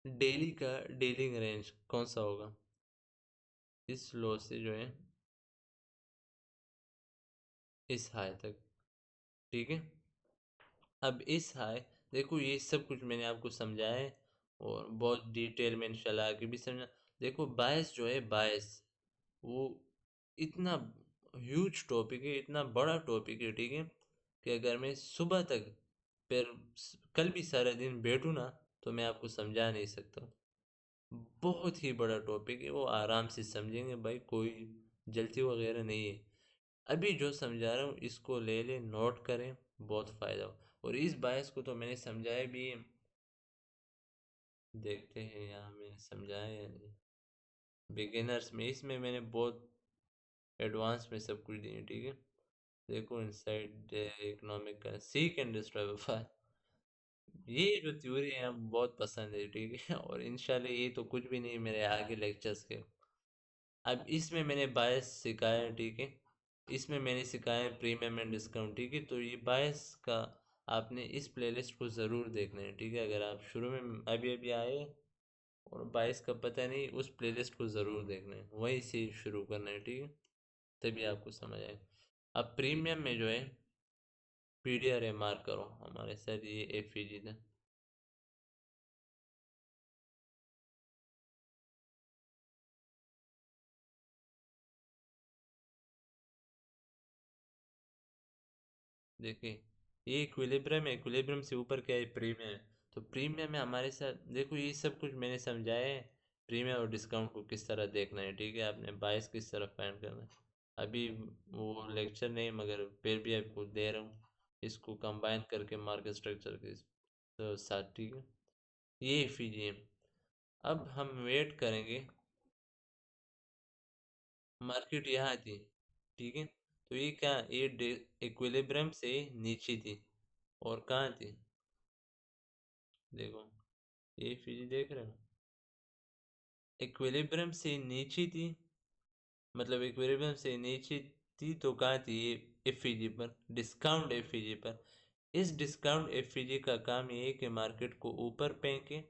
डेली का डीलिंग रेंज कौन सा होगा, इस लो से जो है इस हाई तक, ठीक है। अब इस हाई, देखो ये सब कुछ मैंने आपको समझाया है, और बहुत डिटेल में इंशाल्लाह आगे भी समझा। देखो बायस जो है, बायस वो इतना ह्यूज टॉपिक है, इतना बड़ा टॉपिक है, ठीक है, कि अगर मैं सुबह तक फिर कल भी सारा दिन बैठूँ ना, तो मैं आपको समझा नहीं सकता। बहुत ही बड़ा टॉपिक है, वो आराम से समझेंगे भाई, कोई जल्दी वगैरह नहीं है। अभी जो समझा रहा हूँ इसको ले ले, नोट करें, बहुत फ़ायदा हो। और इस बायस को तो मैंने समझाया भी है, देखते हैं यहाँ मैंने समझाया या नहीं। बिगिनर्स में, इसमें मैंने बहुत एडवांस में सब कुछ दिए, ठीक है। देखो इनसाइड इकोनॉमिक का सीक एंड डिस्ट्रॉय, ये जो थ्योरी है हम बहुत पसंद है, ठीक है और इंशाल्लाह ये तो कुछ भी नहीं मेरे आगे लेक्चर्स के। अब इसमें मैंने बायस सिखाया है, ठीक है, इसमें मैंने सिखाया है प्रीमियम एंड डिस्काउंट, ठीक है, तो ये बायस का आपने इस प्लेलिस्ट को ज़रूर देखना है, ठीक है। अगर आप शुरू में अभी अभी आए और 22 का पता नहीं, उस प्लेलिस्ट को ज़रूर देखना है, वहीं से शुरू करना है, ठीक है। तभी आपको समझ आएगा। अब प्रीमियम में जो है पीडीआर एमआर करो, हमारे सर ये एफईजी था। देखिए ये इक्विलिब्रियम है, इक्विलिब्रियम से ऊपर क्या है, प्रीमियम है। तो प्रीमियम में हमारे साथ देखो ये सब कुछ मैंने समझाया है। प्रीमियम और डिस्काउंट को किस तरह देखना है, ठीक है। आपने बायस किस तरह फाइंड करना है, अभी वो लेक्चर नहीं, मगर फिर भी आपको दे रहा हूँ। इसको कंबाइन करके मार्केट स्ट्रक्चर के साथ, ठीक है। ये एफईजीएम। अब हम वेट करेंगे, मार्केट यहाँ थी, ठीक है। तो ये क्या, ये इक्विलिब्रियम से नीचे थी, और कहाँ थी, देखो ये फिजी देख रहे हो, इक्विलिब्रियम से नीचे थी। मतलब इक्विलिब्रियम से नीचे थी तो कहाँ थी, ये एफईजी पर, डिस्काउंट एफईजी पर। इस डिस्काउंट एफईजी का काम ये है कि मार्केट को ऊपर फेंके,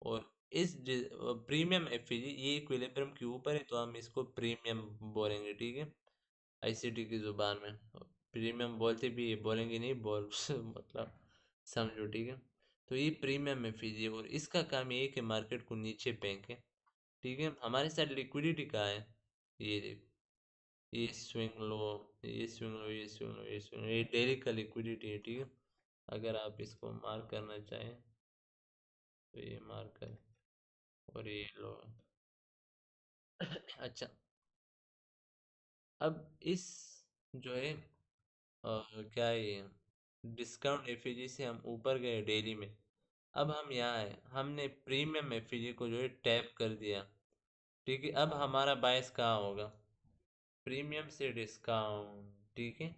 और इस प्रीमियम एफईजी ये इक्विलिब्रियम के ऊपर है, तो हम इसको प्रीमियम बोलेंगे, ठीक है। आईसीटी की जुबान में प्रीमियम बोलते भी, बोलेंगे नहीं बोल मतलब समझो, ठीक है। तो ये प्रीमियम में फीजी, और इसका काम ये है कि मार्केट को नीचे फेंके, ठीक है। हमारे साथ लिक्विडिटी कहाँ है, ये देखो, ये स्विंग लो, ये स्विंग लो, ये स्विंग लो, ये स्विंग लो, ये डेली का लिक्विडिटी है, ठीक है। अगर आप इसको मार्क करना चाहें तो ये मार्क करें, और ये लो। अच्छा, अब इस जो है क्या है ये, डिस्काउंट एफईजी से हम ऊपर गए डेली में। अब हम यहाँ है, हमने प्रीमियम एफईजी को जो है टैप कर दिया, ठीक है। अब हमारा बायस कहाँ होगा, प्रीमियम से डिस्काउंट, ठीक है।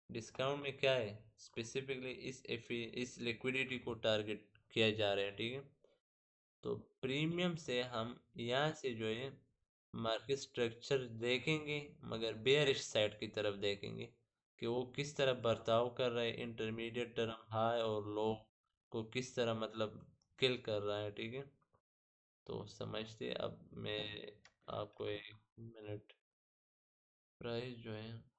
डिस्काउंट में क्या है, स्पेसिफिकली इस लिक्विडिटी को टारगेट किया जा रहा है, ठीक है। तो प्रीमियम से हम यहाँ से जो है मार्केट स्ट्रक्चर देखेंगे, मगर बेयरिश साइड की तरफ देखेंगे, कि वो किस तरह बर्ताव कर रहा है, इंटरमीडिएट टर्म हाई और लो को किस तरह मतलब किल कर रहा है, ठीक है। तो समझते, अब मैं आपको एक मिनट, प्राइस जो है,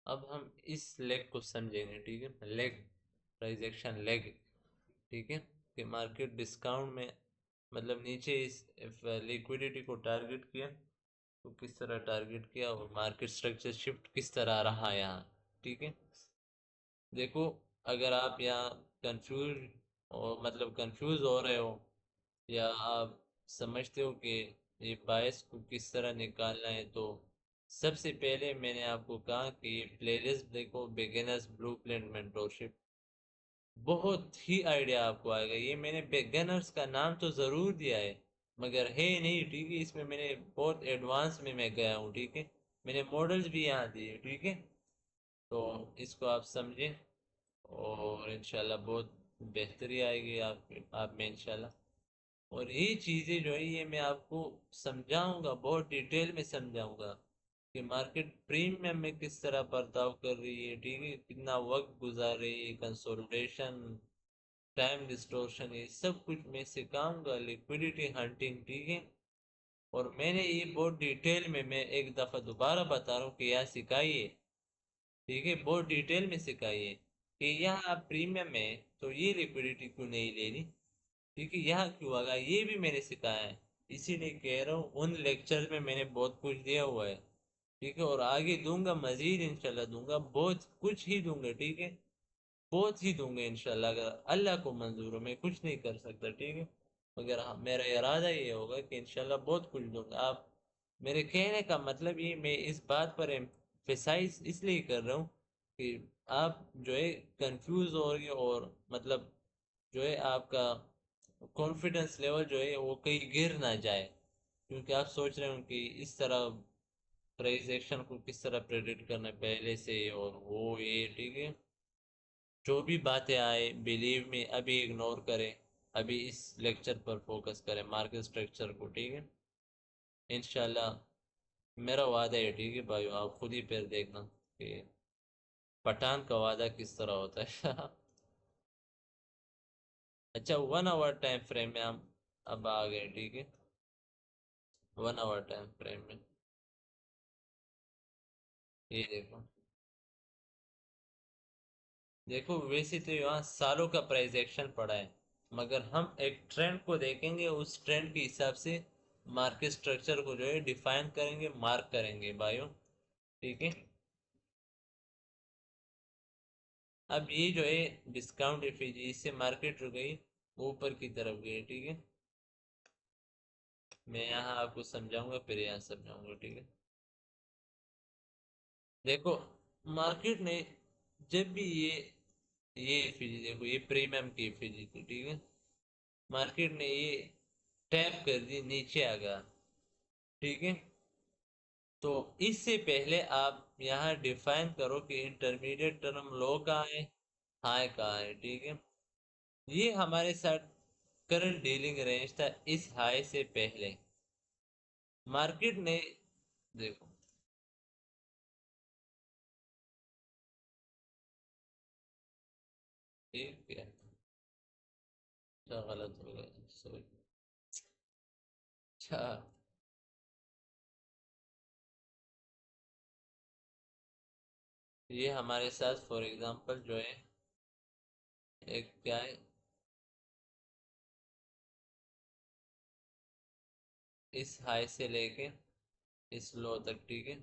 अब हम इस लेग को समझेंगे, ठीक है। लेग, प्राइस एक्शन लेग, ठीक है। कि मार्केट डिस्काउंट में मतलब नीचे इस लिक्विडिटी को टारगेट किया, तो किस तरह टारगेट किया, और मार्केट स्ट्रक्चर शिफ्ट किस तरह रहा यहाँ, ठीक है। देखो, अगर आप यहाँ कंफ्यूज, और मतलब कंफ्यूज हो रहे हो, या आप समझते हो कि ये बायस को किस तरह निकालना है, तो सबसे पहले मैंने आपको कहा कि ये प्लेलिस्ट देखो, बिगिनर्स ब्लूप्रिंट मेंटोरशिप, बहुत ही आइडिया आपको आएगा। ये मैंने बिगिनर्स का नाम तो ज़रूर दिया है, मगर है नहीं, ठीक है। इसमें मैंने बहुत एडवांस में मैं गया हूँ, ठीक है। मैंने मॉडल्स भी यहाँ दिए, ठीक है। तो इसको आप समझें, और इंशाल्लाह बहुत बेहतरी आएगी आप में इंशाल्लाह। और ये चीज़ें जो है ये मैं आपको समझाऊंगा, बहुत डिटेल में समझाऊंगा, कि मार्केट प्रीमियम में किस तरह बर्ताव कर रही है, ठीक है, कितना वक्त गुजार रही है, कंसोलिडेशन, टाइम डिस्टोर्शन, ये सब कुछ मैं सिखाऊंगा, लिक्विडिटी हंटिंग, ठीक है। और मैंने ये बहुत डिटेल में, मैं एक दफ़ा दोबारा बता रहा हूँ कि यहाँ सिखाइए, ठीक है, बहुत डिटेल में सिखाइए, कि यहाँ आप प्रीमियम में तो ये लिक्विडिटी क्यों नहीं ले रही, ठीक है, यहाँ क्यों आ गया, ये भी मैंने सिखाया है। इसीलिए कह रहा हूँ, उन लेक्चर में मैंने बहुत कुछ दिया हुआ है, ठीक है। और आगे दूंगा, मजीद इंशाल्लाह दूंगा, बहुत कुछ ही दूंगा, ठीक है। बहुत ही दूंगा इंशाल्लाह, अगर अल्लाह को मंजूर हो, मैं कुछ नहीं कर सकता, ठीक है। मगर हाँ, मेरा इरादा ये होगा कि इंशाल्लाह बहुत कुछ दूंगा। आप, मेरे कहने का मतलब ये, मैं इस बात पर एम्फेसाइज इसलिए कर रहा हूँ कि आप जो है कंफ्यूज हो रही, और मतलब जो है आपका कॉन्फिडेंस लेवल जो है वो कहीं गिर ना जाए, क्योंकि आप सोच रहे हो कि इस तरह प्राइस एक्शन को किस तरह प्रेडिक्ट करना है पहले से, और वो ये, ठीक है। जो भी बातें आए बिलीव में अभी इग्नोर करें, अभी इस लेक्चर पर फोकस करें मार्केट स्ट्रक्चर को, ठीक है। इंशाल्लाह मेरा वादा है, ठीक है भाई, आप खुद ही फिर देखना कि पठान का वादा किस तरह होता है। अच्छा, 1 आवर टाइम फ्रेम में हम अब आ गए, ठीक है। 1 आवर टाइम फ्रेम में ये देखो, देखो वैसे तो यहाँ सालों का प्राइस एक्शन पड़ा है, मगर हम एक ट्रेंड को देखेंगे, उस ट्रेंड के हिसाब से मार्केट स्ट्रक्चर को जो है डिफाइन करेंगे, मार्क करेंगे भाइयों, ठीक है। अब ये जो है डिस्काउंट एफईजी, इससे मार्केट रुक गई, ऊपर की तरफ गई, ठीक है। मैं यहाँ आपको समझाऊंगा फिर यहाँ समझाऊंगा, ठीक है। देखो मार्केट ने जब भी ये एफईजी देखो, ये प्रीमियम की एफईजी थी, ठीक है। मार्केट ने ये टैप कर दी, नीचे आ गया, ठीक है। तो इससे पहले आप यहाँ डिफाइन करो कि इंटरमीडिएट टर्म लो कहाँ है, हाई कहाँ है, ठीक है। ये हमारे साथ करंट डीलिंग रेंज था इस हाई से पहले। मार्केट ने देखो, ठीक है, क्या गलत हो गया, सॉरी। अच्छा, ये हमारे साथ फॉर एग्जांपल जो है एक क्या है, इस हाई से लेके इस लो तक, ठीक है।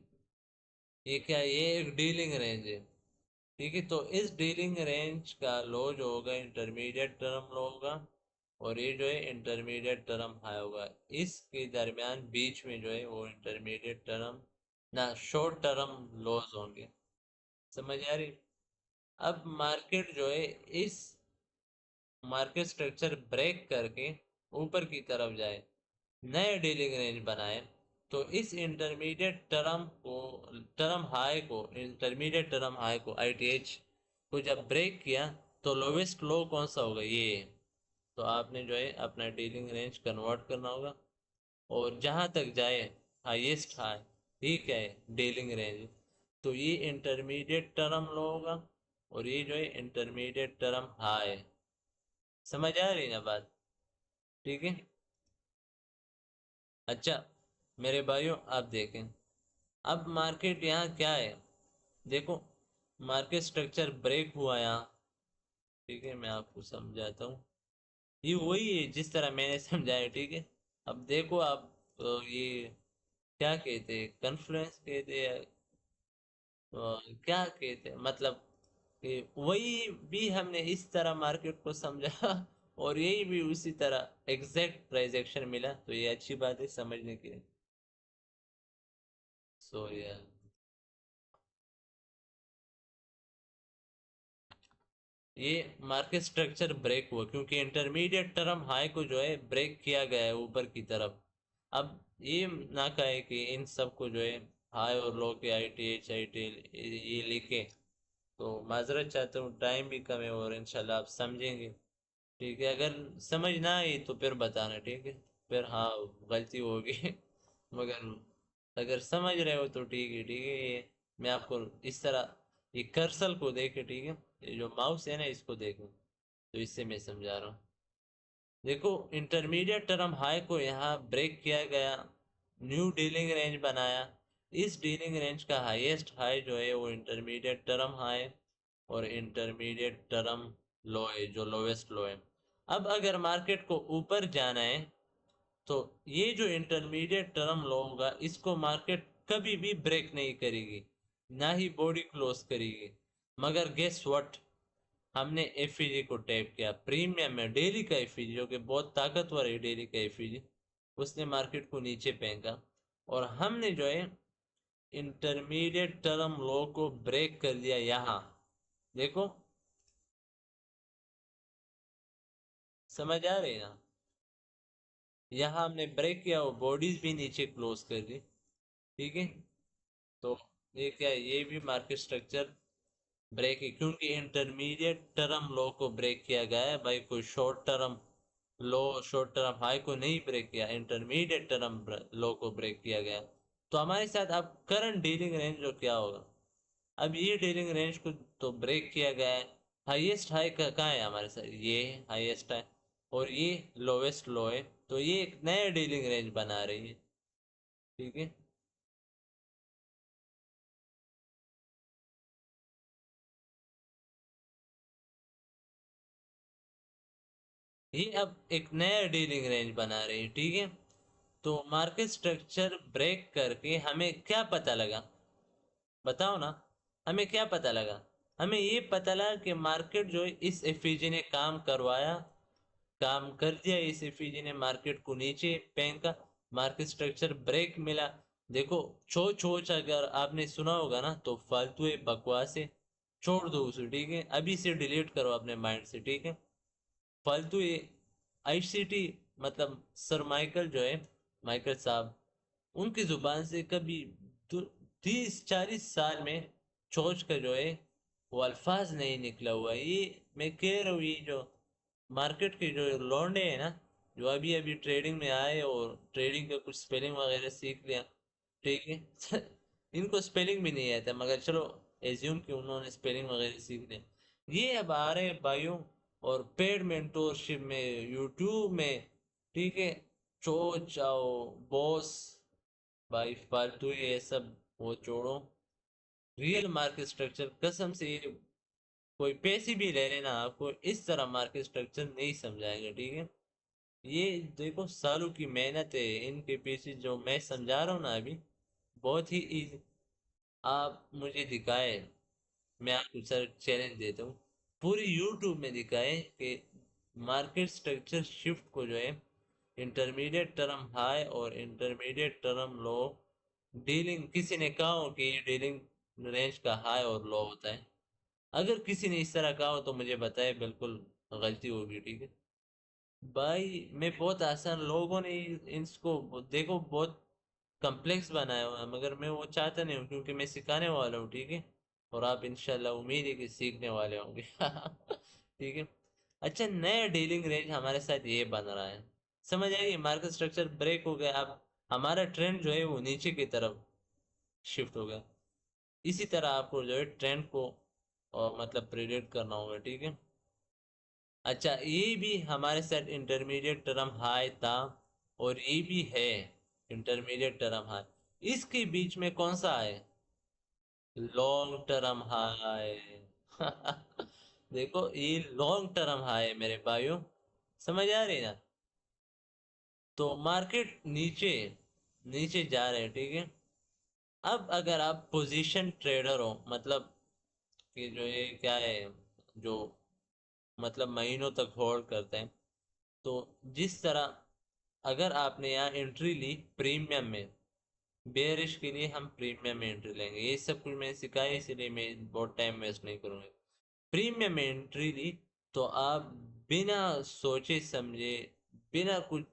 ये क्या है? ये एक डीलिंग रेंज है, ठीक है। तो इस डीलिंग रेंज का लो जो होगा इंटरमीडिएट टर्म लो होगा, और ये जो है इंटरमीडिएट टर्म हाई होगा। इसके दरमियान बीच में जो है वो इंटरमीडिएट टर्म ना शॉर्ट टर्म लॉस होंगे। समझ आ रही? अब मार्केट जो है इस मार्केट स्ट्रक्चर ब्रेक करके ऊपर की तरफ जाए, नए डीलिंग रेंज बनाए, तो इस इंटरमीडिएट टर्म हाई को इंटरमीडिएट टर्म हाई को आईटीएच को जब ब्रेक किया, तो लोवेस्ट लो कौन सा होगा, ये। तो आपने जो है अपना डीलिंग रेंज कन्वर्ट करना होगा, और जहां तक जाए हाईएस्ट हाई, ये क्या है, डीलिंग रेंज। तो ये इंटरमीडिएट टर्म लो होगा, और ये जो है इंटरमीडिएट टर्म हाई। समझ आ रही ना बात, ठीक है। अच्छा मेरे भाइयों, आप देखें, अब मार्केट यहाँ क्या है, देखो मार्केट स्ट्रक्चर ब्रेक हुआ यहाँ, ठीक है। मैं आपको समझाता हूँ, ये वही है जिस तरह मैंने समझाया, ठीक है। अब देखो आप, ये क्या कहते हैं, कन्फ्लुएंस कहते हैं, क्या कहते हैं, मतलब कि वही भी हमने इस तरह मार्केट को समझा, और यही भी उसी तरह एग्जैक्ट प्राइस एक्शन मिला, तो ये अच्छी बात है समझने के लिए। सो यार, ये मार्केट स्ट्रक्चर ब्रेक हुआ क्योंकि इंटरमीडिएट टर्म हाई को जो है ब्रेक किया गया है ऊपर की तरफ। अब ये ना कहे कि इन सब को जो है हाई और लो के आई टी ये लिखे, तो माजरत चाहता हूँ, टाइम भी कम है, और इंशाल्लाह आप समझेंगे, ठीक है। अगर समझ ना आई तो फिर बताना, ठीक है। फिर हाँ, गलती होगी। मगर अगर समझ रहे हो तो ठीक है, ठीक है। ये मैं आपको इस तरह ये कर्सर को देखे, ठीक है, ये जो माउस है ना इसको देखो, तो इससे मैं समझा रहा हूँ। देखो इंटरमीडिएट टर्म हाई को यहाँ ब्रेक किया गया, न्यू डीलिंग रेंज बनाया। इस डीलिंग रेंज का हाईएस्ट हाई जो है वो इंटरमीडिएट टर्म हाई और इंटरमीडिएट टर्म लो है, जो लोवेस्ट लो है। अब अगर मार्केट को ऊपर जाना है, तो ये जो इंटरमीडिएट टर्म लो होगा इसको मार्केट कभी भी ब्रेक नहीं करेगी, ना ही बॉडी क्लोज करेगी। मगर गेस व्हाट, हमने एफईजी को टैप किया, प्रीमियम में डेली का एफईजी जो कि बहुत ताकतवर है, डेली का एफईजी, उसने मार्केट को नीचे फेंका, और हमने जो है इंटरमीडिएट टर्म लो को ब्रेक कर दिया यहाँ। देखो, समझ आ रही है ना, यहाँ हमने ब्रेक किया, वो बॉडीज भी नीचे क्लोज कर दी, ठीक है। तो ये क्या है, ये भी मार्केट स्ट्रक्चर ब्रेक ही, क्योंकि इंटरमीडिएट टर्म लो को ब्रेक किया गया है भाई, कोई शॉर्ट टर्म लो शॉर्ट टर्म हाई को नहीं ब्रेक किया, इंटरमीडिएट टर्म लो को ब्रेक किया गया। तो हमारे साथ अब करंट डीलिंग रेंज जो क्या होगा, अब ये डीलिंग रेंज को तो ब्रेक किया गया है। हाईएस्ट हाई कहाँ है हमारे साथ, ये हाईएस्ट है और ये लोवेस्ट लो है, तो ये एक नया डीलिंग रेंज बना रही है। ठीक है, ये अब एक नया डीलिंग रेंज बना रही है। ठीक है, तो मार्केट स्ट्रक्चर ब्रेक करके हमें क्या पता लगा, बताओ ना, हमें क्या पता लगा? हमें ये पता लगा कि मार्केट जो है इस एफईजी ने काम करवाया, काम कर दिया इस एफईजी ने, मार्केट को नीचे फेंका, मार्केट स्ट्रक्चर ब्रेक मिला। देखो, छोच अगर आपने सुना होगा ना तो फालतू है, बकवास है, छोड़ दो उसे। ठीक है, अभी से डिलीट करो अपने माइंड से। ठीक है, फालतू ये आईसीटी, मतलब सर माइकल जो है, माइकल साहब, उनकी जुबान से कभी 30-40 साल में सोच कर जो है वो अल्फाज नहीं निकला हुआ है। ये मैं कह रहा हूँ, ये जो मार्केट के जो लौंडे हैं ना, जो अभी अभी ट्रेडिंग में आए और ट्रेडिंग का कुछ स्पेलिंग वगैरह सीख लिया, ठीक है, इनको स्पेलिंग भी नहीं आता, मगर चलो एज्यूम कि उन्होंने स्पेलिंग वगैरह सीख लिया, ये अब आ रहे हैं भाइयों और पेड मेंटोरशिप में, यूट्यूब में। ठीक है, चो चाओ बॉस, भाई फालतू ये सब वो छोड़ो, रियल मार्केट स्ट्रक्चर कसम से ये कोई पैसे भी ले लेना आपको इस तरह मार्केट स्ट्रक्चर नहीं समझाएंगे। ठीक है, ये देखो सालों की मेहनत है इनके पीछे, जो मैं समझा रहा हूँ ना अभी, बहुत ही easy। आप मुझे दिखाए, मैं आपको सर चैलेंज देता हूँ, पूरी यूट्यूब में दिखाए कि मार्केट स्ट्रक्चर शिफ्ट को जो है इंटरमीडिएट टर्म हाई और इंटरमीडिएट टर्म लो डीलिंग, किसी ने कहा हो कि ये डीलिंग रेंज का हाई और लो होता है? अगर किसी ने इस तरह कहा हो तो मुझे बताए, बिल्कुल गलती होगी। ठीक है भाई, मैं बहुत आसान, लोगों ने इसको देखो बहुत कॉम्प्लेक्स बनाया हुआ है, मगर मैं वो चाहता नहीं हूँ क्योंकि मैं सिखाने वाला हूँ। ठीक है, और आप इंशाल्लाह उम्मीद है कि सीखने वाले होंगे। ठीक है, अच्छा, नया डीलिंग रेंज हमारे साथ ये बन रहा है, समझ आइए, मार्केट स्ट्रक्चर ब्रेक हो गया, अब हमारा ट्रेंड जो है वो नीचे की तरफ शिफ्ट हो गया। इसी तरह आपको जो है ट्रेंड को और मतलब प्रिडिक्ट करना होगा। ठीक है, अच्छा, ये भी हमारे साथ इंटरमीडिएट टर्म हाई था और ये भी है इंटरमीडिएट टर्म हाई, इसके बीच में कौन सा है? Long term high. देखो, ये लॉन्ग टर्म हाई है मेरे भाइयों, समझ आ रही ना? तो मार्केट नीचे नीचे जा रहे हैं। ठीक है, अब अगर आप पोजीशन ट्रेडर हो, मतलब कि जो ये क्या है, जो मतलब महीनों तक होल्ड करते हैं, तो जिस तरह अगर आपने यहाँ एंट्री ली प्रीमियम में, बेयरिश के लिए हम प्रीमियम में एंट्री लेंगे, ये सब कुछ मैंने सिखाया, इसलिए मैं बहुत टाइम वेस्ट नहीं करूँगा। प्रीमियम में एंट्री ली तो आप बिना सोचे समझे, बिना कुछ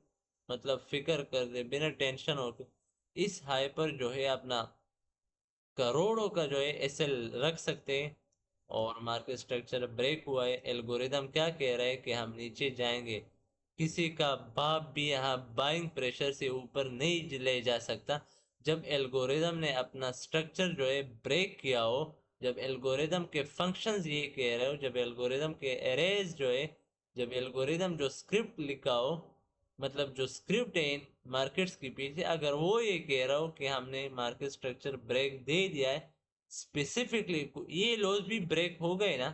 मतलब फिक्र कर दे, बिना टेंशन हो के इस हाई पर जो है अपना करोड़ों का जो है एसएल रख सकते हैं। और मार्केट स्ट्रक्चर ब्रेक हुआ है, एल्गोरिदम क्या कह रहा है कि हम नीचे जाएंगे, किसी का बाप भी यहाँ बाइंग प्रेशर से ऊपर नहीं ले जा सकता। जब एल्गोरिदम ने अपना स्ट्रक्चर जो है ब्रेक किया हो, जब एल्गोरिदम के फंक्शंस ये कह रहे हो, जब एल्गोरिदम के एरेज जो है, जब एल्गोरिदम जो स्क्रिप्ट लिखा हो, मतलब जो स्क्रिप्ट है इन मार्केट्स के पीछे, अगर वो ये कह रहा हो कि हमने मार्केट स्ट्रक्चर ब्रेक दे दिया है, स्पेसिफिकली ये लॉस भी ब्रेक हो गए ना,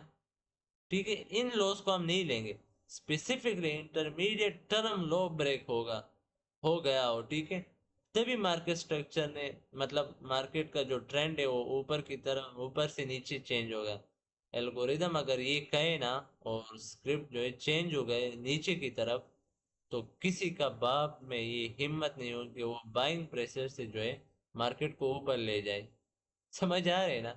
ठीक है, इन लॉस को हम नहीं लेंगे, specifically intermediate term low break होगा, हो गया हो, ठीक है, तभी मार्केट स्ट्रक्चर ने, मतलब मार्केट का जो ट्रेंड है वो ऊपर की तरफ, ऊपर से नीचे चेंज होगा। एल्गोरिदम अगर ये कहे ना और स्क्रिप्ट जो है चेंज हो गए नीचे की तरफ, तो किसी का बाप में ये हिम्मत नहीं हो कि वो बाइंग प्रेशर से जो है मार्केट को ऊपर ले जाए। समझ आ रहे हैं ना?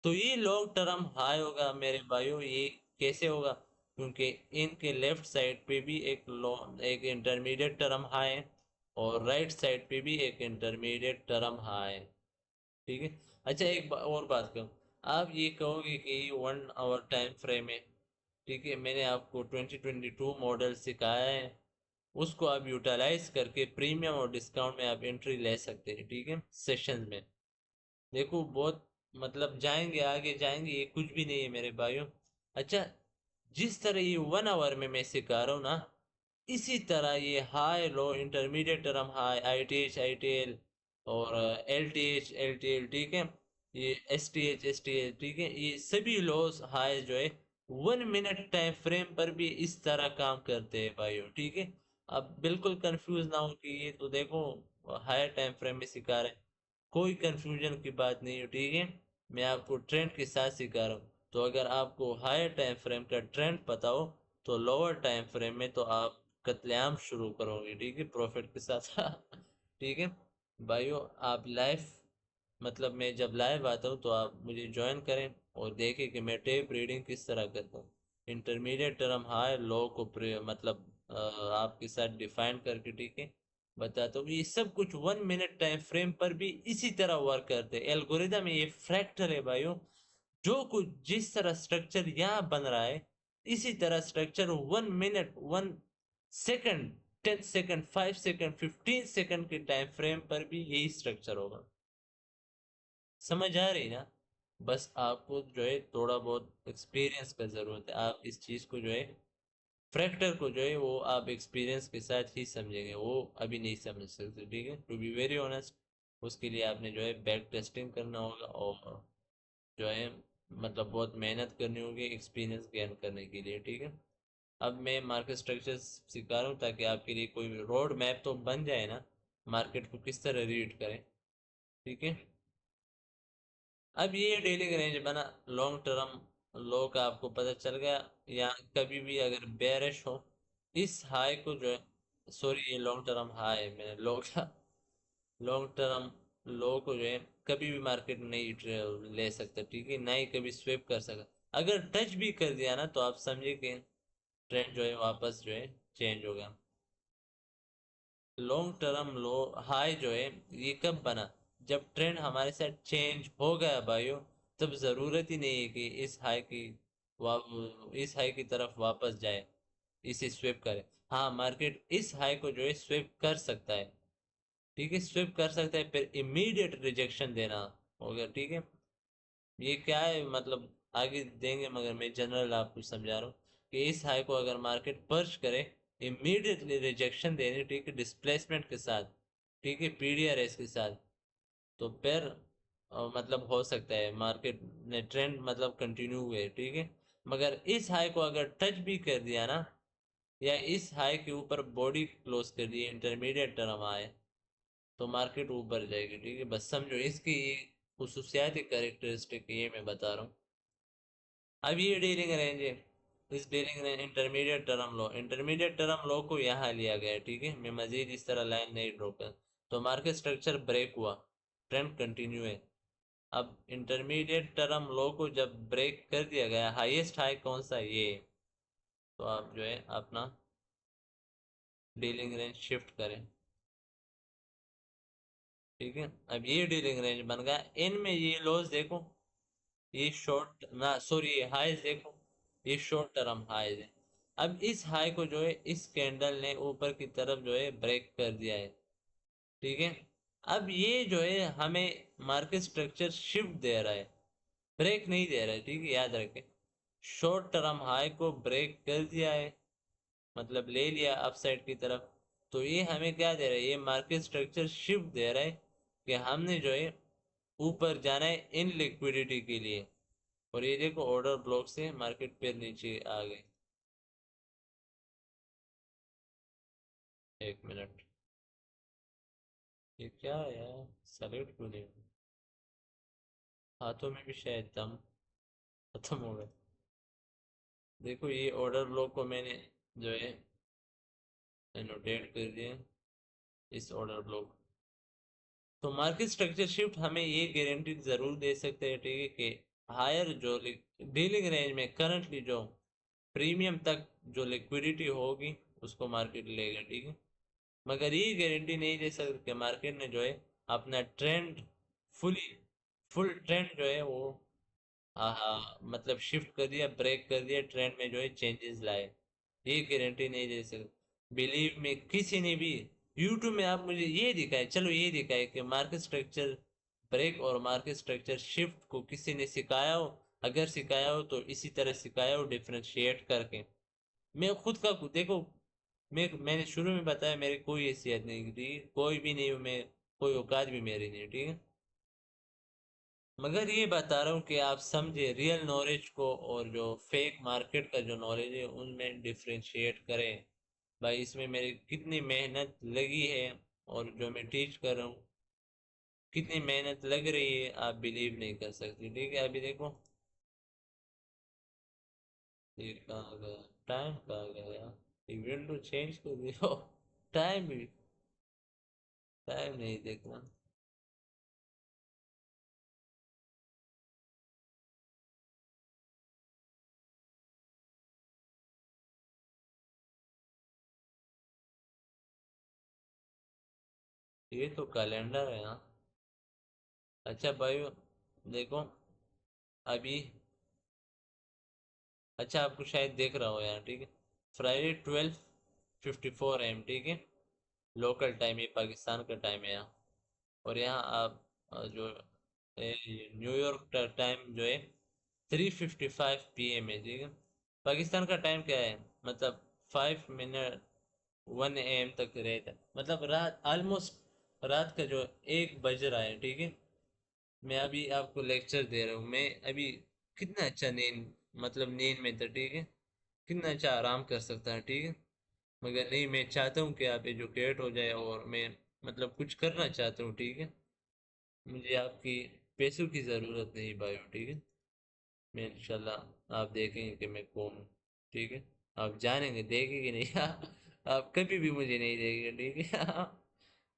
तो ये लॉन्ग टर्म हाई होगा मेरे भाइयों, ये कैसे होगा? क्योंकि इनके लेफ्ट साइड पे भी एक इंटरमीडिएट टर्म हाई है और राइट साइड पे भी एक इंटरमीडिएट टर्म हाई है। ठीक है, अच्छा, और बात करूँ, आप ये कहोगे कि 1 आवर टाइम फ्रेम है, ठीक है, मैंने आपको 2022 मॉडल सिखाया है, उसको आप यूटिलाइज करके प्रीमियम और डिस्काउंट में आप एंट्री ले सकते हैं, ठीक है, सेशन में। देखो बहुत मतलब जाएंगे आगे जाएंगे, ये कुछ भी नहीं है मेरे भाइयों। अच्छा, जिस तरह ये 1 आवर में मैं सिखा रहा हूँ ना, इसी तरह ये high low intermediate term high I T H I T L और L T H L T L, ठीक है, ये एस टी एच, ठीक है, ये सभी लॉस हाई जो है 1 मिनट टाइम फ्रेम पर भी इस तरह काम करते हैं भाइयों, ठीक है। अब बिल्कुल कंफ्यूज ना हो कि ये तो देखो हायर टाइम फ्रेम में सिखा रहे हैं, कोई कंफ्यूजन की बात नहीं है, ठीक है। मैं आपको ट्रेंड के साथ सिखा रहा हूँ, तो अगर आपको हायर टाइम फ्रेम का ट्रेंड पता हो तो लोअर टाइम फ्रेम में तो आप कत्लेआम शुरू करोगे, ठीक है, प्रॉफिट के साथ ठीक है भाइयों। आप लाइव मतलब मैं जब लाइव आता हूँ तो आप मुझे ज्वाइन करें और देखें कि मैं टेप रीडिंग किस तरह करता हूँ, इंटरमीडिएट टर्म हाई लो को मतलब आपके साथ डिफाइन करके, ठीक है, बताता हूँ। ये सब कुछ 1 मिनट टाइम फ्रेम पर भी इसी तरह वर्क करते हैं, एल्गोरिदम ये फ्रैक्टल है भाइयों। जो कुछ जिस तरह स्ट्रक्चर यहाँ बन रहा है, इसी तरह structure 1 minute 1 second 10 second 5 second 15 second के टाइम फ्रेम पर भी यही स्ट्रक्चर होगा। समझ आ रही ना? बस आपको जो है थोड़ा बहुत एक्सपीरियंस का जरूरत है, आप इस चीज को जो है फ्रैक्टर को जो है वो आप एक्सपीरियंस के साथ ही समझेंगे, वो अभी नहीं समझ सकते, ठीक है, टू बी वेरी ऑनेस्ट। उसके लिए आपने जो है बैक टेस्टिंग करना होगा और जो है मतलब बहुत मेहनत करनी होगी एक्सपीरियंस गेन करने के लिए, ठीक है। अब मैं मार्केट स्ट्रक्चर सिखा रहा हूँ ताकि आपके लिए कोई रोड मैप तो बन जाए ना, मार्केट को किस तरह रीड करें, ठीक है। अब ये डेली रेंज बना, लॉन्ग टर्म लो का आपको पता चल गया। या कभी भी अगर बेरिश हो, इस हाई को जो है, सॉरी ये लॉन्ग टर्म हाई मैंने लो का, लॉन्ग टर्म लो को जो है कभी भी मार्केट में नहीं ले सकता, ठीक है, ना ही कभी स्वेप कर सकता। अगर टच भी कर दिया ना तो आप समझिए कि ट्रेंड जो है वापस जो है चेंज हो गया। लॉन्ग टर्म लो हाई जो है ये कब बना, जब ट्रेंड हमारे साथ चेंज हो गया भाइयों, तब जरूरत ही नहीं है कि इस हाई की तरफ वापस जाए, इसे स्वेप करे। हाँ, मार्केट इस हाई को जो है स्वेप कर सकता है, ठीक है, स्वेप कर सकता है, फिर इमीडिएट रिजेक्शन देना होगा, ठीक है। ये क्या है मतलब आगे देंगे, मगर मैं जनरल आपको समझा रहा हूँ कि इस हाई को अगर मार्केट पर्च करे, इमीडिएटली रिजेक्शन देनी, ठीक है, डिस्प्लेसमेंट के साथ, ठीक है, पीडीआरएस के साथ, तो फिर मतलब हो सकता है मार्केट ने ट्रेंड मतलब कंटिन्यू हुए, ठीक है। मगर इस हाई को अगर टच भी कर दिया ना, या इस हाई के ऊपर बॉडी क्लोज कर दी इंटरमीडिएट टर्म हाई, तो मार्केट ऊपर जाएगी, ठीक है, बस समझो इसकी ये खुसूसियाती कैरेक्टरिस्टिक ये मैं बता रहा हूँ। अब ये डीलिंग रेंज है, इस डीलिंग रेंज इंटरमीडिएट टर्म लो को यहाँ लिया गया है, ठीक है, मैं मजीद इस तरह लाइन नहीं ड्रॉ कर। तो मार्केट स्ट्रक्चर ब्रेक हुआ, ट्रेंड कंटिन्यू है। अब इंटरमीडिएट टर्म लो को जब ब्रेक कर दिया गया, हाईएस्ट हाई कौन सा ये, तो आप जो है अपना डीलिंग रेंज शिफ्ट करें, ठीक है। अब ये डीलिंग रेंज बन गया, इनमें ये लॉस देखो, ये शॉर्ट ना सॉरी ये हाईज देखो, ये शॉर्ट टर्म हाईज है। अब इस हाई को जो है इस कैंडल ने ऊपर की तरफ जो है ब्रेक कर दिया है, ठीक है। अब ये जो है हमें मार्केट स्ट्रक्चर शिफ्ट दे रहा है, ब्रेक नहीं दे रहा है, ठीक है, याद रखें। शॉर्ट टर्म हाई को ब्रेक कर दिया है, मतलब ले लिया अपसाइड की तरफ, तो ये हमें क्या दे रहा है, ये मार्केट स्ट्रक्चर शिफ्ट दे रहा है कि हमने जो है ऊपर जाना है इन लिक्विडिटी के लिए। और ये देखो ऑर्डर ब्लॉक से मार्केट फिर नीचे आ गई। 1 मिनट, ये क्या है यार, सेलेक्ट क्यों नहीं हुआ? हाथों में भी शायद दम खत्म हो गया। देखो ये ऑर्डर ब्लॉक को मैंने जो है नोटेट कर दिया, इस ऑर्डर ब्लॉक। तो मार्केट स्ट्रक्चर शिफ्ट हमें ये गारंटी जरूर दे सकते हैं, ठीक है, कि हायर जो डीलिंग रेंज में करंटली जो प्रीमियम तक जो लिक्विडिटी होगी उसको मार्केट लेगा, ठीक है। मगर ये गारंटी नहीं दे सकते कि मार्केट ने जो है अपना ट्रेंड फुली फुल ट्रेंड जो है वो हाँ हाँ, मतलब शिफ्ट कर दिया, ब्रेक कर दिया, ट्रेंड में जो है चेंजेस लाए, ये गारंटी नहीं दे सकते। बिलीव में किसी ने भी यूट्यूब में आप मुझे ये दिखाए, चलो ये दिखाए कि मार्केट स्ट्रक्चर ब्रेक और मार्केट स्ट्रक्चर शिफ्ट को किसी ने सिखाया हो, अगर सिखाया हो तो इसी तरह सिखाया हो, डिफरेंशिएट करके। मैं खुद का देखो, मैंने शुरू में बताया मेरी कोई हैसियत नहीं थी, कोई भी नहीं हूँ मैं, कोई औकात भी मेरी नहीं, ठीक है। मगर ये बता रहा हूँ कि आप समझे रियल नॉलेज को और जो फेक मार्केट का जो नॉलेज है उनमें डिफरेंशिएट करें। भाई इसमें मेरी कितनी मेहनत लगी है, और जो मैं टीच कर रहा हूँ कितनी मेहनत लग रही है, आप बिलीव नहीं कर सकती, ठीक है। अभी देखो ये कहाँ गया, टाइम कहाँ गया यार, ये विंडो चेंज कर दिया। टाइम भी, टाइम नहीं देखना। ये तो कैलेंडर है ना। अच्छा भाई देखो अभी, अच्छा आपको शायद देख रहा हो यार, ठीक है। फ्राइडे 12:54 AM, ठीक है, लोकल टाइम, ये पाकिस्तान का टाइम है यहाँ। और यहाँ आप जो न्यूयॉर्क का टाइम जो है 3:55 PM है, ठीक है। पाकिस्तान का टाइम क्या है, मतलब 5 मिनट 1 AM तक रहता है, मतलब रात ऑलमोस्ट, रात का जो 1 बज रहा है, ठीक है। मैं अभी आपको लेक्चर दे रहा हूँ, मैं अभी कितना अच्छा नींद, मतलब नींद में था, ठीक है, कितना अच्छा आराम कर सकता है, ठीक है। मगर नहीं, मैं चाहता हूँ कि आप एजुकेट हो जाए, और मैं मतलब कुछ करना चाहता हूँ, ठीक है। मुझे आपकी पैसों की ज़रूरत नहीं भाई, ठीक है। मैं इंशाल्लाह आप देखेंगे कि मैं कौन हूँ, ठीक है। आप जानेंगे, देखेंगे नहीं। आप कभी भी मुझे नहीं देखेंगे, ठीक है।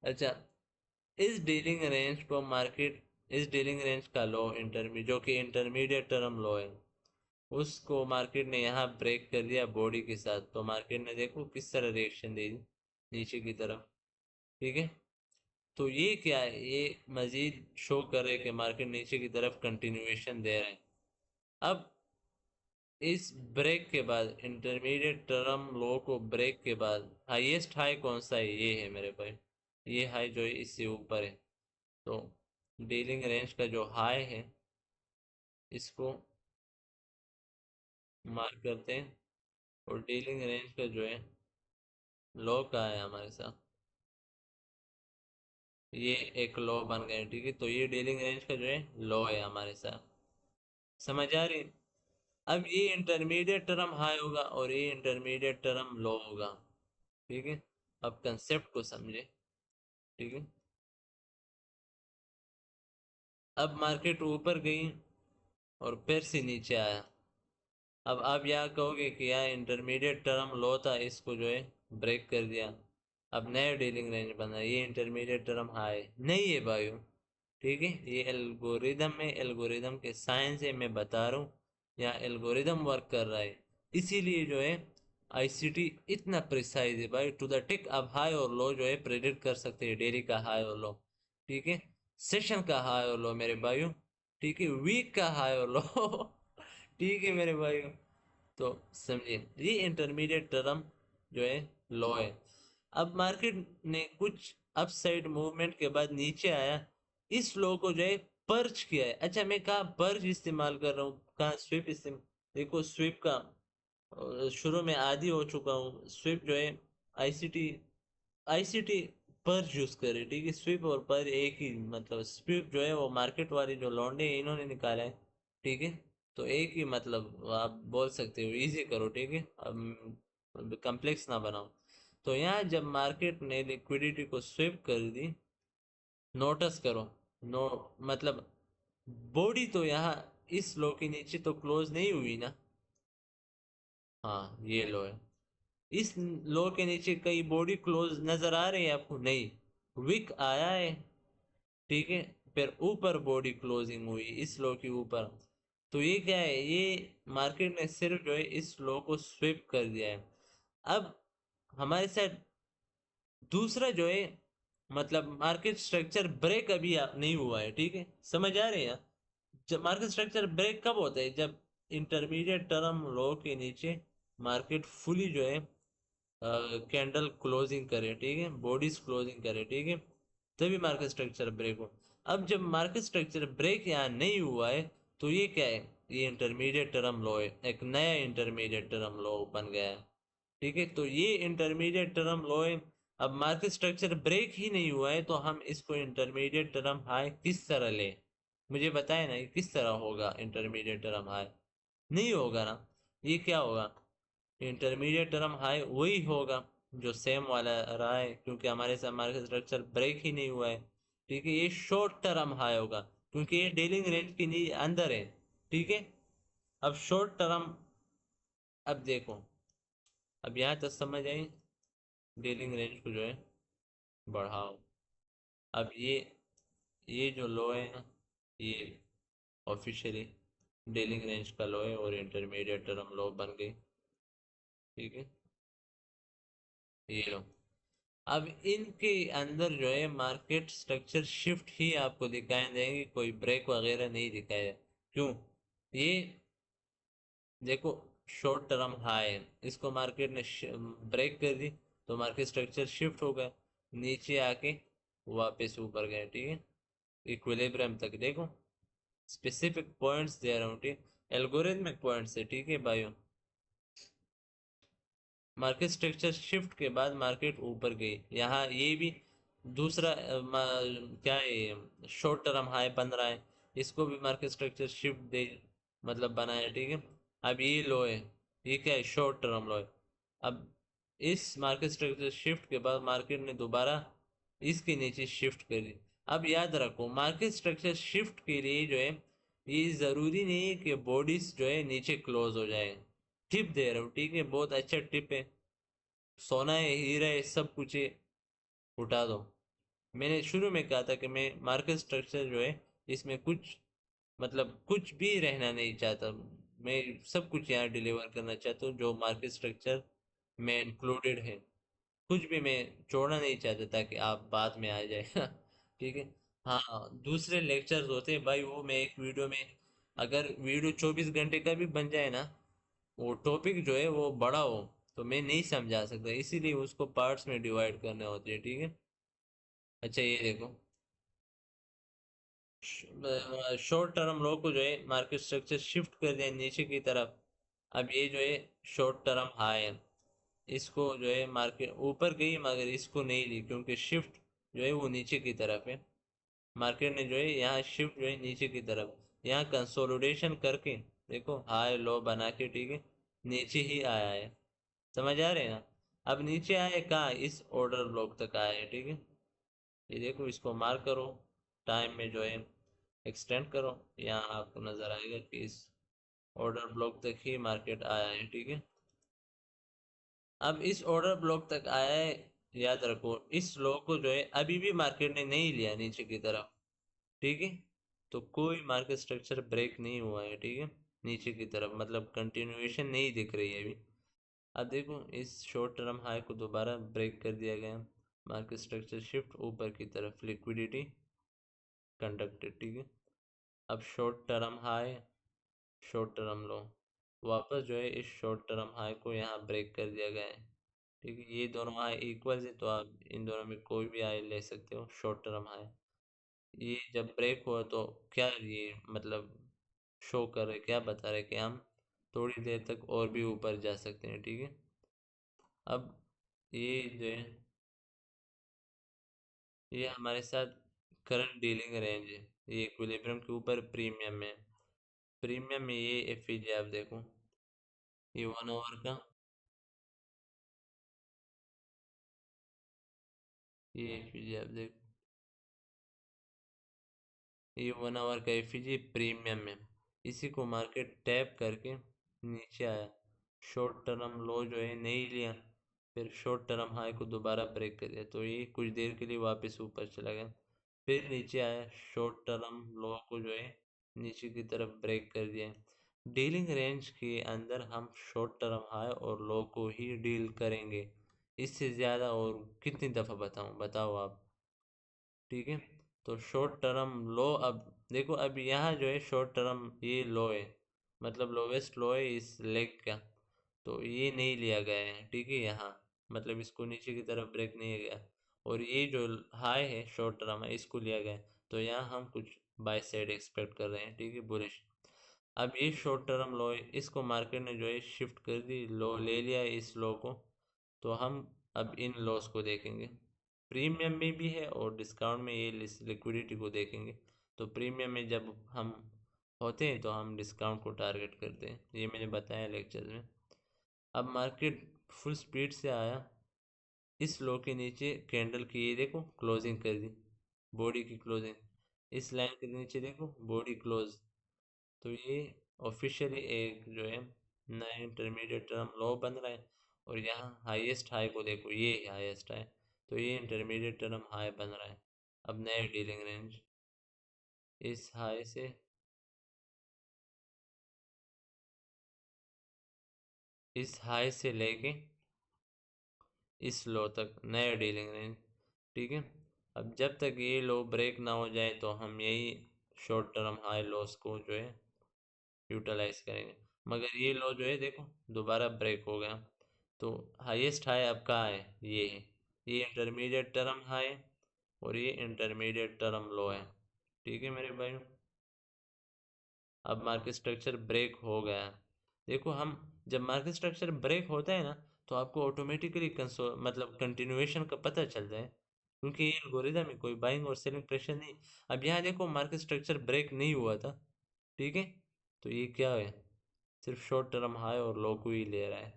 अच्छा, इस डीलिंग रेंज को मार्केट, इस डीलिंग रेंज का लो इंटरमीडिएट, जो कि इंटरमीडिएट टर्म लो है, उसको मार्केट ने यहाँ ब्रेक कर दिया बॉडी के साथ, तो मार्केट ने देखो किस तरह रिएक्शन दी नीचे की तरफ, ठीक है। तो ये क्या है, ये मजीद शो कर रहे कि मार्केट नीचे की तरफ कंटिन्यूएशन दे रहे हैं। अब इस ब्रेक के बाद, इंटरमीडिएट टर्म लो को ब्रेक के बाद हाईएस्ट हाई कौन सा है, ये है मेरे भाई, ये हाई जो है इससे ऊपर है। तो डीलिंग रेंज का जो हाई है, इसको मार्क करते हैं, और डीलिंग रेंज का जो है लो का है हमारे साथ, ये एक लो बन गए, ठीक है। तो ये डीलिंग रेंज का जो है लो है हमारे साथ, समझ आ रही। अब ये इंटरमीडिएट टर्म हाई होगा और ये इंटरमीडिएट टर्म लो होगा, ठीक है। अब कंसेप्ट को समझे, ठीक है। अब मार्केट ऊपर गई और फिर से नीचे आया। अब आप यहाँ कहोगे कि यार इंटरमीडिएट टर्म लो था, इसको जो है ब्रेक कर दिया, अब नया डीलिंग रेंज बना, ये इंटरमीडिएट टर्म हाई नहीं है भाई, ठीक है। ये एल्गोरिदम में, एल्गोरिदम के साइंस है, मैं बता रहा हूँ, यहाँ एल्गोरिदम वर्क कर रहा है, इसीलिए जो है आईसीटी इतना प्रिसाइज है भाई, टू द टिक। अब हाई और लो जो है प्रेडिक्ट कर सकते हैं, डेली का हाई और लो, ठीक है, सेशन का हाई और लो मेरे भाइयों, ठीक है, वीक का हाई और लो। ठीक है मेरे भाइयों। तो समझिए ये इंटरमीडिएट टर्म जो है लो है। अब मार्केट ने कुछ अपसाइड मूवमेंट के बाद नीचे आया, इस लो को जो है पर्च किया है। अच्छा, मैं कहाँ पर्च इस्तेमाल कर रहा हूँ, कहाँ स्विप इस्तेमाल, देखो स्विप का शुरू में आदी हो चुका हूँ, स्विप जो है आईसीटी, आईसीटी पर्च यूज करे, ठीक है। स्विप और पर एक ही मतलब, स्विप जो है वो मार्केट वाले जो लौंडे हैं इन्होंने निकाला है, ठीक है। तो एक ही मतलब आप बोल सकते हो, इजी करो, ठीक है, अब कम्प्लेक्स ना बनाओ। तो यहाँ जब मार्केट ने लिक्विडिटी को स्विप कर दी, नोटिस करो, नो मतलब बॉडी तो यहाँ इस लो के नीचे तो क्लोज नहीं हुई ना, हाँ ये लो है, इस लो के नीचे कई बॉडी क्लोज नजर आ रही है आपको, नहीं, विक आया है, ठीक है, फिर ऊपर बॉडी क्लोजिंग हुई इस लो के ऊपर। तो ये क्या है, ये मार्केट ने सिर्फ जो है इस लो को स्विप कर दिया है। अब हमारे साथ दूसरा जो है, मतलब मार्केट स्ट्रक्चर ब्रेक अभी नहीं हुआ है, ठीक है, समझ आ रहे हैं। जब मार्केट स्ट्रक्चर ब्रेक कब होता है, जब इंटरमीडिएट टर्म लो के नीचे मार्केट फुली जो है कैंडल क्लोजिंग करे, ठीक है, बॉडीज क्लोजिंग करे, ठीक है, तभी मार्केट स्ट्रक्चर ब्रेक हो। अब जब मार्केट स्ट्रक्चर ब्रेक यहाँ नहीं हुआ है, तो ये क्या है, ये इंटरमीडिएट टर्म लो है, एक नया इंटरमीडिएट टर्म लो बन गया है, ठीक है। तो ये इंटरमीडिएट टर्म लो है। अब मार्केट स्ट्रक्चर ब्रेक ही नहीं हुआ है, तो हम इसको इंटरमीडिएट टर्म हाई किस तरह ले, मुझे बताए ना, ये किस तरह होगा इंटरमीडिएट टर्म हाई, नहीं होगा ना। ये क्या होगा, इंटरमीडिएट टर्म हाई वही होगा जो सेम वाला रहा है, क्योंकि हमारे साथ मार्केट स्ट्रक्चर ब्रेक ही नहीं हुआ है, ठीक है। ये शॉर्ट टर्म हाई होगा, क्योंकि ये डीलिंग रेंज के अंदर है, ठीक है। अब शॉर्ट टर्म, अब देखो, अब यहाँ तक समझ आई, डीलिंग रेंज को जो है बढ़ाओ। अब ये जो लो है ना, ये ऑफिशियली डीलिंग रेंज का लो है और इंटरमीडिएट टर्म लो बन गई, ठीक है। ये लो, अब इनके अंदर जो है मार्केट स्ट्रक्चर शिफ्ट ही आपको दिखाई देंगे, कोई ब्रेक वगैरह नहीं दिखाया। क्यों, ये देखो, शॉर्ट टर्म हाई है, इसको मार्केट ने ब्रेक कर दी, तो मार्केट स्ट्रक्चर शिफ्ट हो गया, नीचे आके वापस ऊपर गए, ठीक है, इक्विलिब्रियम तक। देखो, स्पेसिफिक पॉइंट्स दे रहा हूँ, ठीक, एल्गोरिथमिक पॉइंट्स है, ठीक है भाइयों। मार्केट स्ट्रक्चर शिफ्ट के बाद मार्केट ऊपर गई, यहाँ ये भी दूसरा क्या है, शॉर्ट टर्म हाई बन रहा है, इसको भी मार्केट स्ट्रक्चर शिफ्ट दे, मतलब बनाया, ठीक है। अब ये लो है, ये क्या है, शॉर्ट टर्म लो है। अब इस मार्केट स्ट्रक्चर शिफ्ट के बाद मार्केट ने दोबारा इसके नीचे शिफ्ट कर दी। अब याद रखो, मार्केट स्ट्रक्चर शिफ्ट के लिए जो है, ये ज़रूरी नहीं है कि बॉडीज जो है नीचे क्लोज हो जाए। टिप दे रहा हूँ, ठीक है, बहुत अच्छा टिप है, सोना है, हीरा है, सब कुछ है, उठा दो। मैंने शुरू में कहा था कि मैं मार्केट स्ट्रक्चर जो है, इसमें कुछ, मतलब कुछ भी रहना नहीं चाहता, मैं सब कुछ यहाँ डिलीवर करना चाहता हूँ जो मार्केट स्ट्रक्चर में इंक्लूडेड है, कुछ भी मैं छोड़ना नहीं चाहता ताकि आप बाद में आ जाए ठीक है। हाँ, दूसरे लेक्चर्स होते हैं भाई, वो मैं एक वीडियो में, अगर वीडियो 24 घंटे का भी बन जाए ना, वो टॉपिक जो है वो बड़ा हो, तो मैं नहीं समझा सकता, इसीलिए उसको पार्ट्स में डिवाइड करने होते हैं, ठीक है। अच्छा, ये देखो, शॉर्ट टर्म लो को जो है मार्केट स्ट्रक्चर शिफ्ट कर दिया नीचे की तरफ। अब ये जो है शॉर्ट टर्म हाई है, इसको जो है मार्केट ऊपर गई मगर इसको नहीं ली, क्योंकि शिफ्ट जो है वो नीचे की तरफ है। मार्केट ने जो है यहाँ शिफ्ट जो है नीचे की तरफ, यहाँ कंसोलिडेशन करके देखो, हाई लो बना के, ठीक है, नीचे ही आया है, समझ आ रहे हैं ना। अब नीचे आए कहाँ, इस ऑर्डर ब्लॉक तक आए हैं, ठीक है। ये देखो, इसको मार्क करो, टाइम में जो है एक्सटेंड करो, यहाँ आपको नजर आएगा कि इस ऑर्डर ब्लॉक तक ही मार्केट आया है, ठीक है। अब इस ऑर्डर ब्लॉक तक आया है, याद रखो, इस लो को जो है अभी भी मार्केट ने नहीं लिया नीचे की तरफ, ठीक है। तो कोई मार्केट स्ट्रक्चर ब्रेक नहीं हुआ है, ठीक है, नीचे की तरफ, मतलब कंटिन्यूएशन नहीं दिख रही है अभी। अब देखो, इस शॉर्ट टर्म हाई को दोबारा ब्रेक कर दिया गया, मार्केट स्ट्रक्चर शिफ्ट ऊपर की तरफ, लिक्विडिटी कंडक्टेड, ठीक है। अब short term high, short term लो, वापस जो है इस शॉर्ट टर्म हाई को यहाँ ब्रेक कर दिया गया है, ठीक है। ये दोनों हाई इक्वल है, तो आप इन दोनों में कोई भी हाई ले सकते हो, शॉर्ट टर्म हाई। ये जब ब्रेक हुआ तो क्या ये मतलब शो कर रहे, क्या बता रहे कि हम थोड़ी देर तक और भी ऊपर जा सकते हैं, ठीक है। अब ये जो है, ये हमारे साथ करंट डीलिंग रेंज है, ये इक्विलिब्रियम के ऊपर प्रीमियम में, प्रीमियम में ये एफईजी आप देखो, ये 1 आवर का, ये एफईजी आप देखो, ये 1 आवर का एफईजी प्रीमियम में, इसी को मार्केट टैप करके नीचे आया, शॉर्ट टर्म लो जो है नहीं लिया, फिर शॉर्ट टर्म हाई को दोबारा ब्रेक कर दिया, तो ये कुछ देर के लिए वापस ऊपर चला गया, फिर नीचे आया, शॉर्ट टर्म लो को जो है नीचे की तरफ ब्रेक कर दिया। डीलिंग रेंज के अंदर हम शॉर्ट टर्म हाई और लो को ही डील करेंगे, इससे ज़्यादा और कितनी दफ़ा बताऊं, बताओ आप, ठीक है। तो शॉर्ट टर्म लो अब देखो अब यहाँ जो है शॉर्ट टर्म ये लो है, मतलब लोवेस्ट लो है इस लेग का, तो ये नहीं लिया गया है, ठीक है यहाँ, मतलब इसको नीचे की तरफ ब्रेक नहीं गया। और ये जो हाई है शॉर्ट टर्म है इसको लिया गया है, तो यहाँ हम कुछ बाय साइड एक्सपेक्ट कर रहे हैं, ठीक है, बुलिश। अब ये शॉर्ट टर्म लो है, इसको मार्केट ने जो है शिफ्ट कर दी, लो ले लिया है इस लो को। तो हम अब इन लॉस को देखेंगे, प्रीमियम में भी है और डिस्काउंट में ये लिक्विडिटी को देखेंगे। तो प्रीमियम में जब हम होते हैं तो हम डिस्काउंट को टारगेट करते हैं, ये मैंने बताया लेक्चर में। अब मार्केट फुल स्पीड से आया, इस लो के नीचे कैंडल की ये देखो क्लोजिंग कर दी, बॉडी की क्लोजिंग, इस लाइन के नीचे देखो बॉडी क्लोज। तो ये ऑफिशियली एक जो है नया इंटरमीडिएट टर्म लो बन रहा है। और यहाँ हाईएस्ट हाई को देखो, ये हाईएस्ट हाई, तो ये इंटरमीडिएट टर्म हाई बन रहा है। अब नया डीलिंग रेंज इस हाई से, इस हाई से लेके इस लो तक नया डीलिंग रेंज, ठीक है। अब जब तक ये लो ब्रेक ना हो जाए तो हम यही शॉर्ट टर्म हाई लॉस को जो है यूटिलाइज करेंगे। मगर ये लो जो है देखो दोबारा ब्रेक हो गया, तो हाईएस्ट हाई अब कहाँ है, ये है, ये इंटरमीडिएट टर्म हाई और ये इंटरमीडिएट टर्म लो है, ठीक है मेरे भाई। अब मार्केट स्ट्रक्चर ब्रेक हो गया। देखो हम जब मार्केट स्ट्रक्चर ब्रेक होता है ना, तो आपको ऑटोमेटिकली कंसो मतलब कंटिन्यूएशन का पता चलता है, क्योंकि ये एल्गोरिदम है, कोई बाइंग और सेलिंग प्रेशर नहीं। अब यहाँ देखो मार्केट स्ट्रक्चर ब्रेक नहीं हुआ था, ठीक है, तो ये क्या है, सिर्फ शॉर्ट टर्म हाई और लो को ही ले रहा है,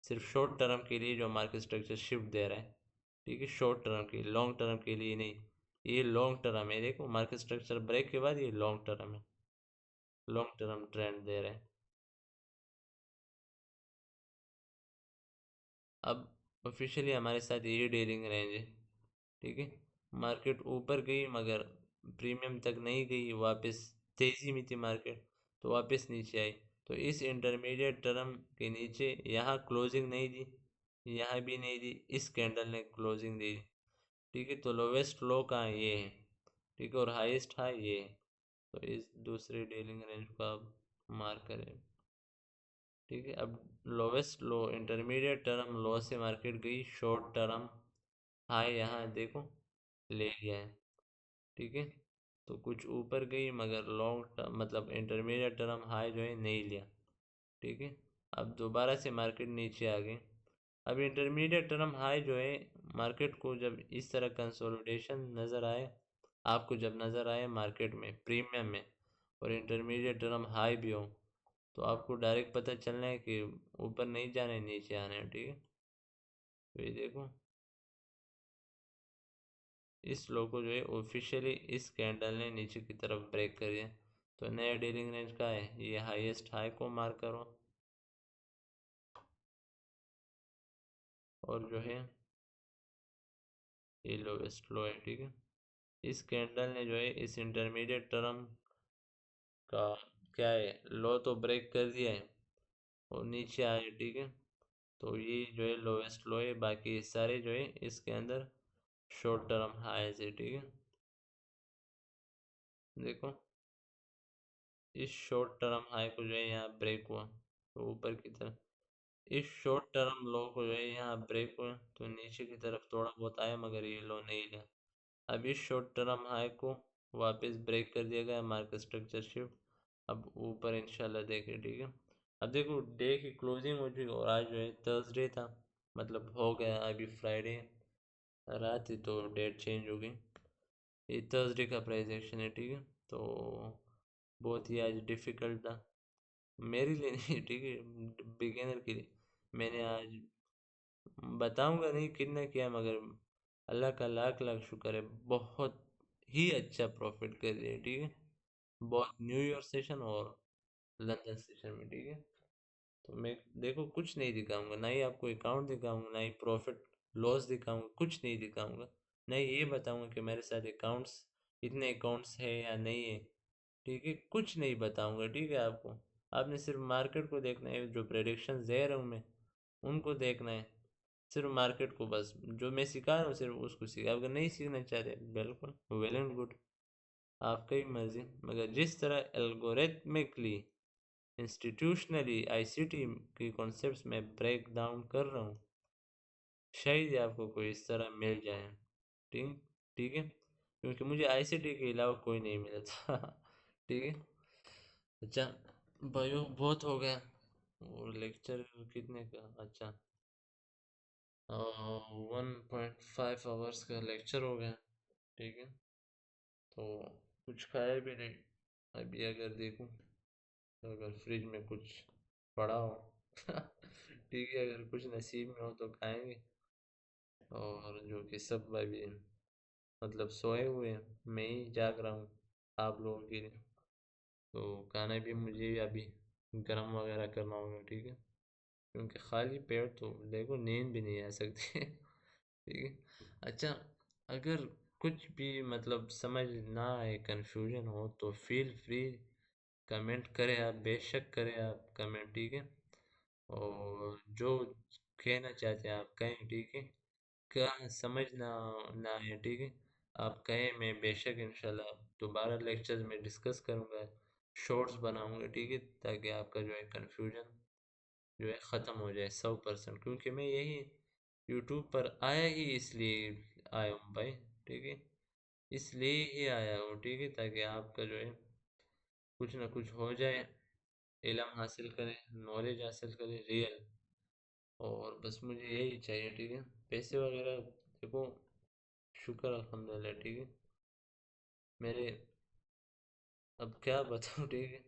सिर्फ शॉर्ट टर्म के लिए जो मार्केट स्ट्रक्चर शिफ्ट दे रहा है, ठीक है, शॉर्ट टर्म के, लॉन्ग टर्म के लिए नहीं। ये लॉन्ग टर्म है, देखो मार्केट स्ट्रक्चर ब्रेक के बाद ये लॉन्ग टर्म है, लॉन्ग टर्म ट्रेंड दे रहे हैं। अब ऑफिशियली हमारे साथ ये डीलिंग रेंज है, ठीक है। मार्केट ऊपर गई मगर प्रीमियम तक नहीं गई, वापस तेजी में थी मार्केट, तो वापस नीचे आई। तो इस इंटरमीडिएट टर्म के नीचे यहाँ क्लोजिंग नहीं दी, यहाँ भी नहीं दी, इस कैंडल ने क्लोजिंग दी, ठीक है। तो लोवेस्ट लो कहाँ है? ये है, ठीक है, और हाईएस्ट हाई ये है। तो इस दूसरे डीलिंग रेंज को आप मार्क करें, ठीक है। अब लोवेस्ट लो इंटरमीडिएट टर्म लो से मार्केट गई शॉर्ट टर्म हाई, यहाँ देखो ले लिया है, ठीक है। तो कुछ ऊपर गई मगर लॉन्ग टर्म मतलब इंटरमीडिएट टर्म हाई जो है नहीं लिया, ठीक है। अब दोबारा से मार्केट नीचे आ गई। अब इंटरमीडिएट टर्म हाई जो है, मार्केट को जब इस तरह कंसोलिडेशन नज़र आए, आपको जब नज़र आए मार्केट में प्रीमियम में और इंटरमीडिएट टर्म हाई भी हो, तो आपको डायरेक्ट पता चलना है कि ऊपर नहीं जाना है, नीचे आना है, ठीक है। तो ये देखो इस लो को जो है ऑफिशियली इस कैंडल ने नीचे की तरफ ब्रेक कर दिया। तो नया डीलिंग रेंज का है, ये हाईएस्ट हाई को मार्क करो और जो है ये लोवेस्ट लो है, ठीक है। इस कैंडल ने जो है इस इंटरमीडिएट टर्म का क्या है, लो तो ब्रेक कर दिया है और नीचे आए, ठीक है। तो ये जो है लोवेस्ट लो है, बाकी सारे जो है इसके अंदर शॉर्ट टर्म हाईज है, ठीक है। देखो इस शॉर्ट टर्म हाई को जो है यहाँ ब्रेक हुआ, तो ऊपर की तरफ इस शॉर्ट टर्म लो को जो है यहाँ ब्रेक हुआ, तो नीचे की तरफ थोड़ा बहुत आया मगर ये लो नहीं लिया। अब इस शॉर्ट टर्म हाई को वापस ब्रेक कर दिया गया, मार्केट स्ट्रक्चर शिफ्ट अब ऊपर इंशाल्लाह देखे, ठीक है। अब देखो डे की क्लोजिंग हो चुकी और आज जो है थर्सडे था, मतलब हो गया अभी फ्राइडे रात ही, तो डेट चेंज हो गई, ये थर्सडे का प्राइस एक्शन है, ठीक है। तो बहुत ही आज डिफ़िकल्ट था मेरे लिए नहीं, ठीक है, बिगिनर के लिए। मैंने आज बताऊंगा नहीं कितना किया, मगर अल्लाह का लाख लाख शुक्र है, बहुत ही अच्छा प्रॉफिट कर दिया, ठीक है। बहुत न्यूयॉर्क सेशन और लंदन सेशन में, ठीक है। तो मैं देखो कुछ नहीं दिखाऊंगा, ना ही आपको अकाउंट दिखाऊंगा, ना ही प्रॉफिट लॉस दिखाऊंगा, कुछ नहीं दिखाऊंगा। नहीं ये बताऊंगा कि मेरे साथ अकाउंट्स इतने अकाउंट्स है या नहीं है, ठीक है, कुछ नहीं बताऊंगा, ठीक है। आपको आपने सिर्फ मार्केट को देखना है, जो प्रेडिक्शन दे रहा हूँ मैं उनको देखना है, सिर्फ मार्केट को, बस जो मैं सिखा रहा हूँ सिर्फ उसको सीखा, अगर नहीं सीखना चाहते बिल्कुल वेल एंड गुड। आपका ही मर्जी, मगर जिस तरह एल्गोरिथमिकली इंस्टीट्यूशनली आईसीटी की कॉन्सेप्ट्स में ब्रेक डाउन कर रहा हूँ, शायद ही आपको कोई इस तरह मिल जाए। ठीक ठीक है, क्योंकि मुझे आईसीटी के अलावा कोई नहीं मिला था। ठीक है। अच्छा, बायो बहुत हो गया। और लेक्चर कितने का? अच्छा, 1.5 आवर्स का लेक्चर हो गया। ठीक है। तो कुछ खाया भी नहीं अभी, अगर देखूं तो अगर फ्रिज में कुछ पड़ा हो ठीक है, अगर कुछ नसीब में हो तो खाएंगे। और जो कि सब अभी मतलब सोए हुए हैं, मैं ही जाग रहा हूँ आप लोगों के लिए। तो खाना भी मुझे अभी गर्म वगैरह करना होगा। ठीक है, क्योंकि खाली पेट तो देखो नींद भी नहीं आ सकती ठीक है। अच्छा, अगर कुछ भी मतलब समझ ना आए, कंफ्यूजन हो, तो फील फ्री कमेंट करें आप, बेशक करें आप कमेंट। ठीक है। और जो कहना चाहते हैं आप कहें। ठीक है। क्या समझ ना आए, ठीक है, आप कहें, मैं बेशक इंशाल्लाह दोबारा लेक्चर्स में डिस्कस करूँगा, शॉर्ट्स बनाऊँगा। ठीक है, ताकि आपका जो है कन्फ्यूजन जो है ख़त्म हो जाए 100%। क्योंकि मैं यही यूट्यूब पर आया ही इसलिए आया हूँ भाई। ठीक है, इसलिए ही आया हूँ। ठीक है, ताकि आपका जो है कुछ ना कुछ हो जाए, इल्म हासिल करें, नॉलेज हासिल करें रियल। और बस मुझे यही चाहिए। ठीक है, पैसे वगैरह देखो, शुक्र अल्हम्दुलिल्लाह। ठीक है, मेरे अब क्या बताऊँ। ठीक है,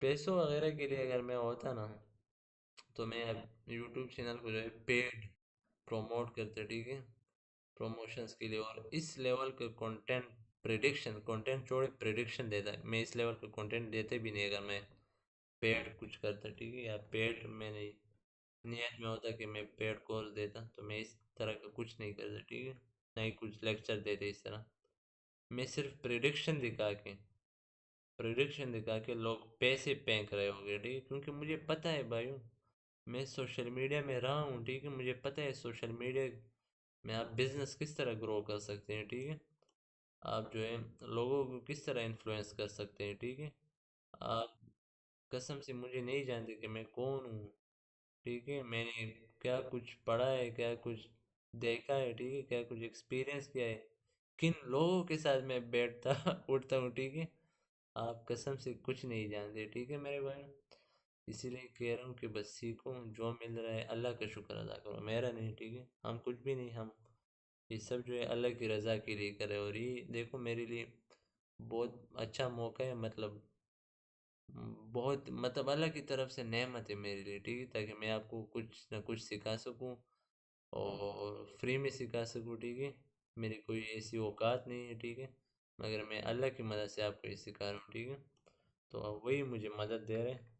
पैसों वगैरह के लिए अगर मैं होता ना, तो मैं अब यूट्यूब चैनल को जो है पेड प्रमोट करते। ठीक है, प्रमोशंस के लिए। और इस लेवल का कंटेंट, प्रिडिक्शन कंटेंट छोड़े प्रिडिक्शन देता है, मैं इस लेवल का कंटेंट देते भी नहीं अगर मैं पेड कुछ करता। ठीक है, या पेड में नहीं, नियत में होता कि मैं पेड कोर्स देता, तो मैं इस तरह का कुछ नहीं करता। ठीक है, नहीं कुछ लेक्चर देते इस तरह, मैं सिर्फ प्रिडिक्शन दिखा के लोग पैसे फेंक रहे होंगे। ठीक है, क्योंकि मुझे पता है भाइयों, मैं सोशल मीडिया में रहा हूँ। ठीक है, मुझे पता है सोशल मीडिया में आप बिजनेस किस तरह ग्रो कर सकते हैं। ठीक है, आप जो है लोगों को किस तरह इन्फ्लुएंस कर सकते हैं। ठीक है, आप कसम से मुझे नहीं जानते कि मैं कौन हूँ। ठीक है, मैंने क्या कुछ पढ़ा है, क्या कुछ देखा है। ठीक है, क्या कुछ एक्सपीरियंस किया है, किन लोगों के साथ मैं बैठता उठता हूँ। ठीक है, आप कसम से कुछ नहीं जानते। ठीक है मेरे भाई, इसीलिए कह रहा हूँ कि बस सीखो, जो मिल रहा है अल्लाह का शुक्र अदा करो, मेरा नहीं। ठीक है, हम कुछ भी नहीं, हम ये सब जो है अल्लाह की रज़ा के लिए करे। और ये देखो मेरे लिए बहुत अच्छा मौका है, मतलब बहुत मतलब अल्लाह की तरफ से नेमत है मेरे लिए। ठीक है, ताकि मैं आपको कुछ ना कुछ सिखा सकूं, और फ्री में सिखा सकूं। ठीक है, मेरी कोई ऐसी औकात नहीं है। ठीक है, मगर मैं अल्लाह की मदद से आपको ये सिखा रहा हूँ। ठीक है, तो अब वही मुझे मदद दे रहे हैं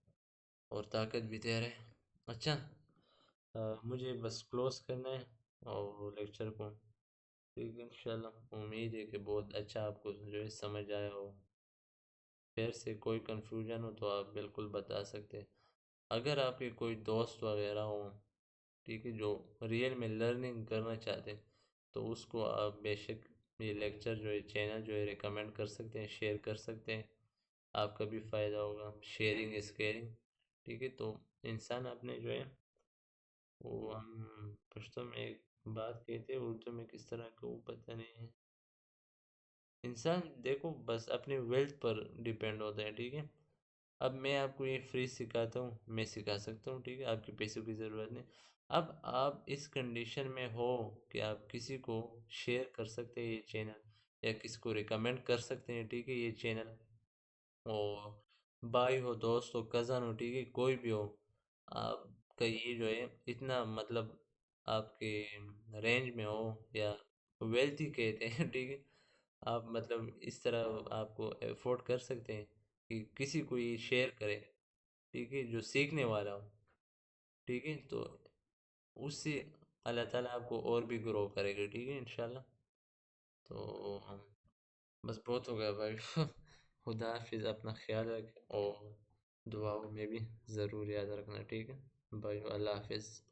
और ताकत भी दे रहे हैं। अच्छा, मुझे बस क्लोज करना है और लेक्चर को। ठीक है, इंशाल्लाह उम्मीद है कि बहुत अच्छा आपको जो है समझ आया हो। फिर से कोई कन्फ्यूजन हो तो आप बिल्कुल बता सकते हैं। अगर आपके कोई दोस्त वगैरह हो, ठीक है, जो रियल में लर्निंग करना चाहते हैं, तो उसको आप बेशक ये लेक्चर जो है, चैनल जो है रिकमेंड कर सकते हैं, शेयर कर सकते हैं। आपका भी फ़ायदा होगा, शेयरिंग इज़ केयरिंग। ठीक है, तो इंसान अपने जो है वो, हम पश्तो में एक बात कहते हैं, उर्दू में किस तरह का वो पता नहीं है। इंसान देखो बस अपने वेल्थ पर डिपेंड होता है। ठीक है, अब मैं आपको ये फ्री सिखाता हूँ, मैं सिखा सकता हूँ। ठीक है, आपके पैसों की ज़रूरत नहीं। अब आप इस कंडीशन में हो कि आप किसी को शेयर कर सकते हैं ये चैनल, या किसी को रिकमेंड कर सकते हैं। ठीक है, ये चैनल, और भाई हो, दोस्त हो, कज़न हो, ठीक है, कोई भी हो, आपका ये जो है इतना मतलब आपके रेंज में हो, या वेल्थी कहते हैं ठीक है, आप मतलब इस तरह आपको अफोर्ड कर सकते हैं कि किसी को ये शेयर करें। ठीक है, जो सीखने वाला हो। ठीक है, तो उससे अल्लाह ताला आपको और भी ग्रो करेगा। ठीक है, इंशाल्लाह। तो बस बहुत हो गया भाई खुदा हाफिज़, अपना ख्याल रख, और दुआओं में भी ज़रूर याद रखना। ठीक है भाई, अल्लाह हाफिज़।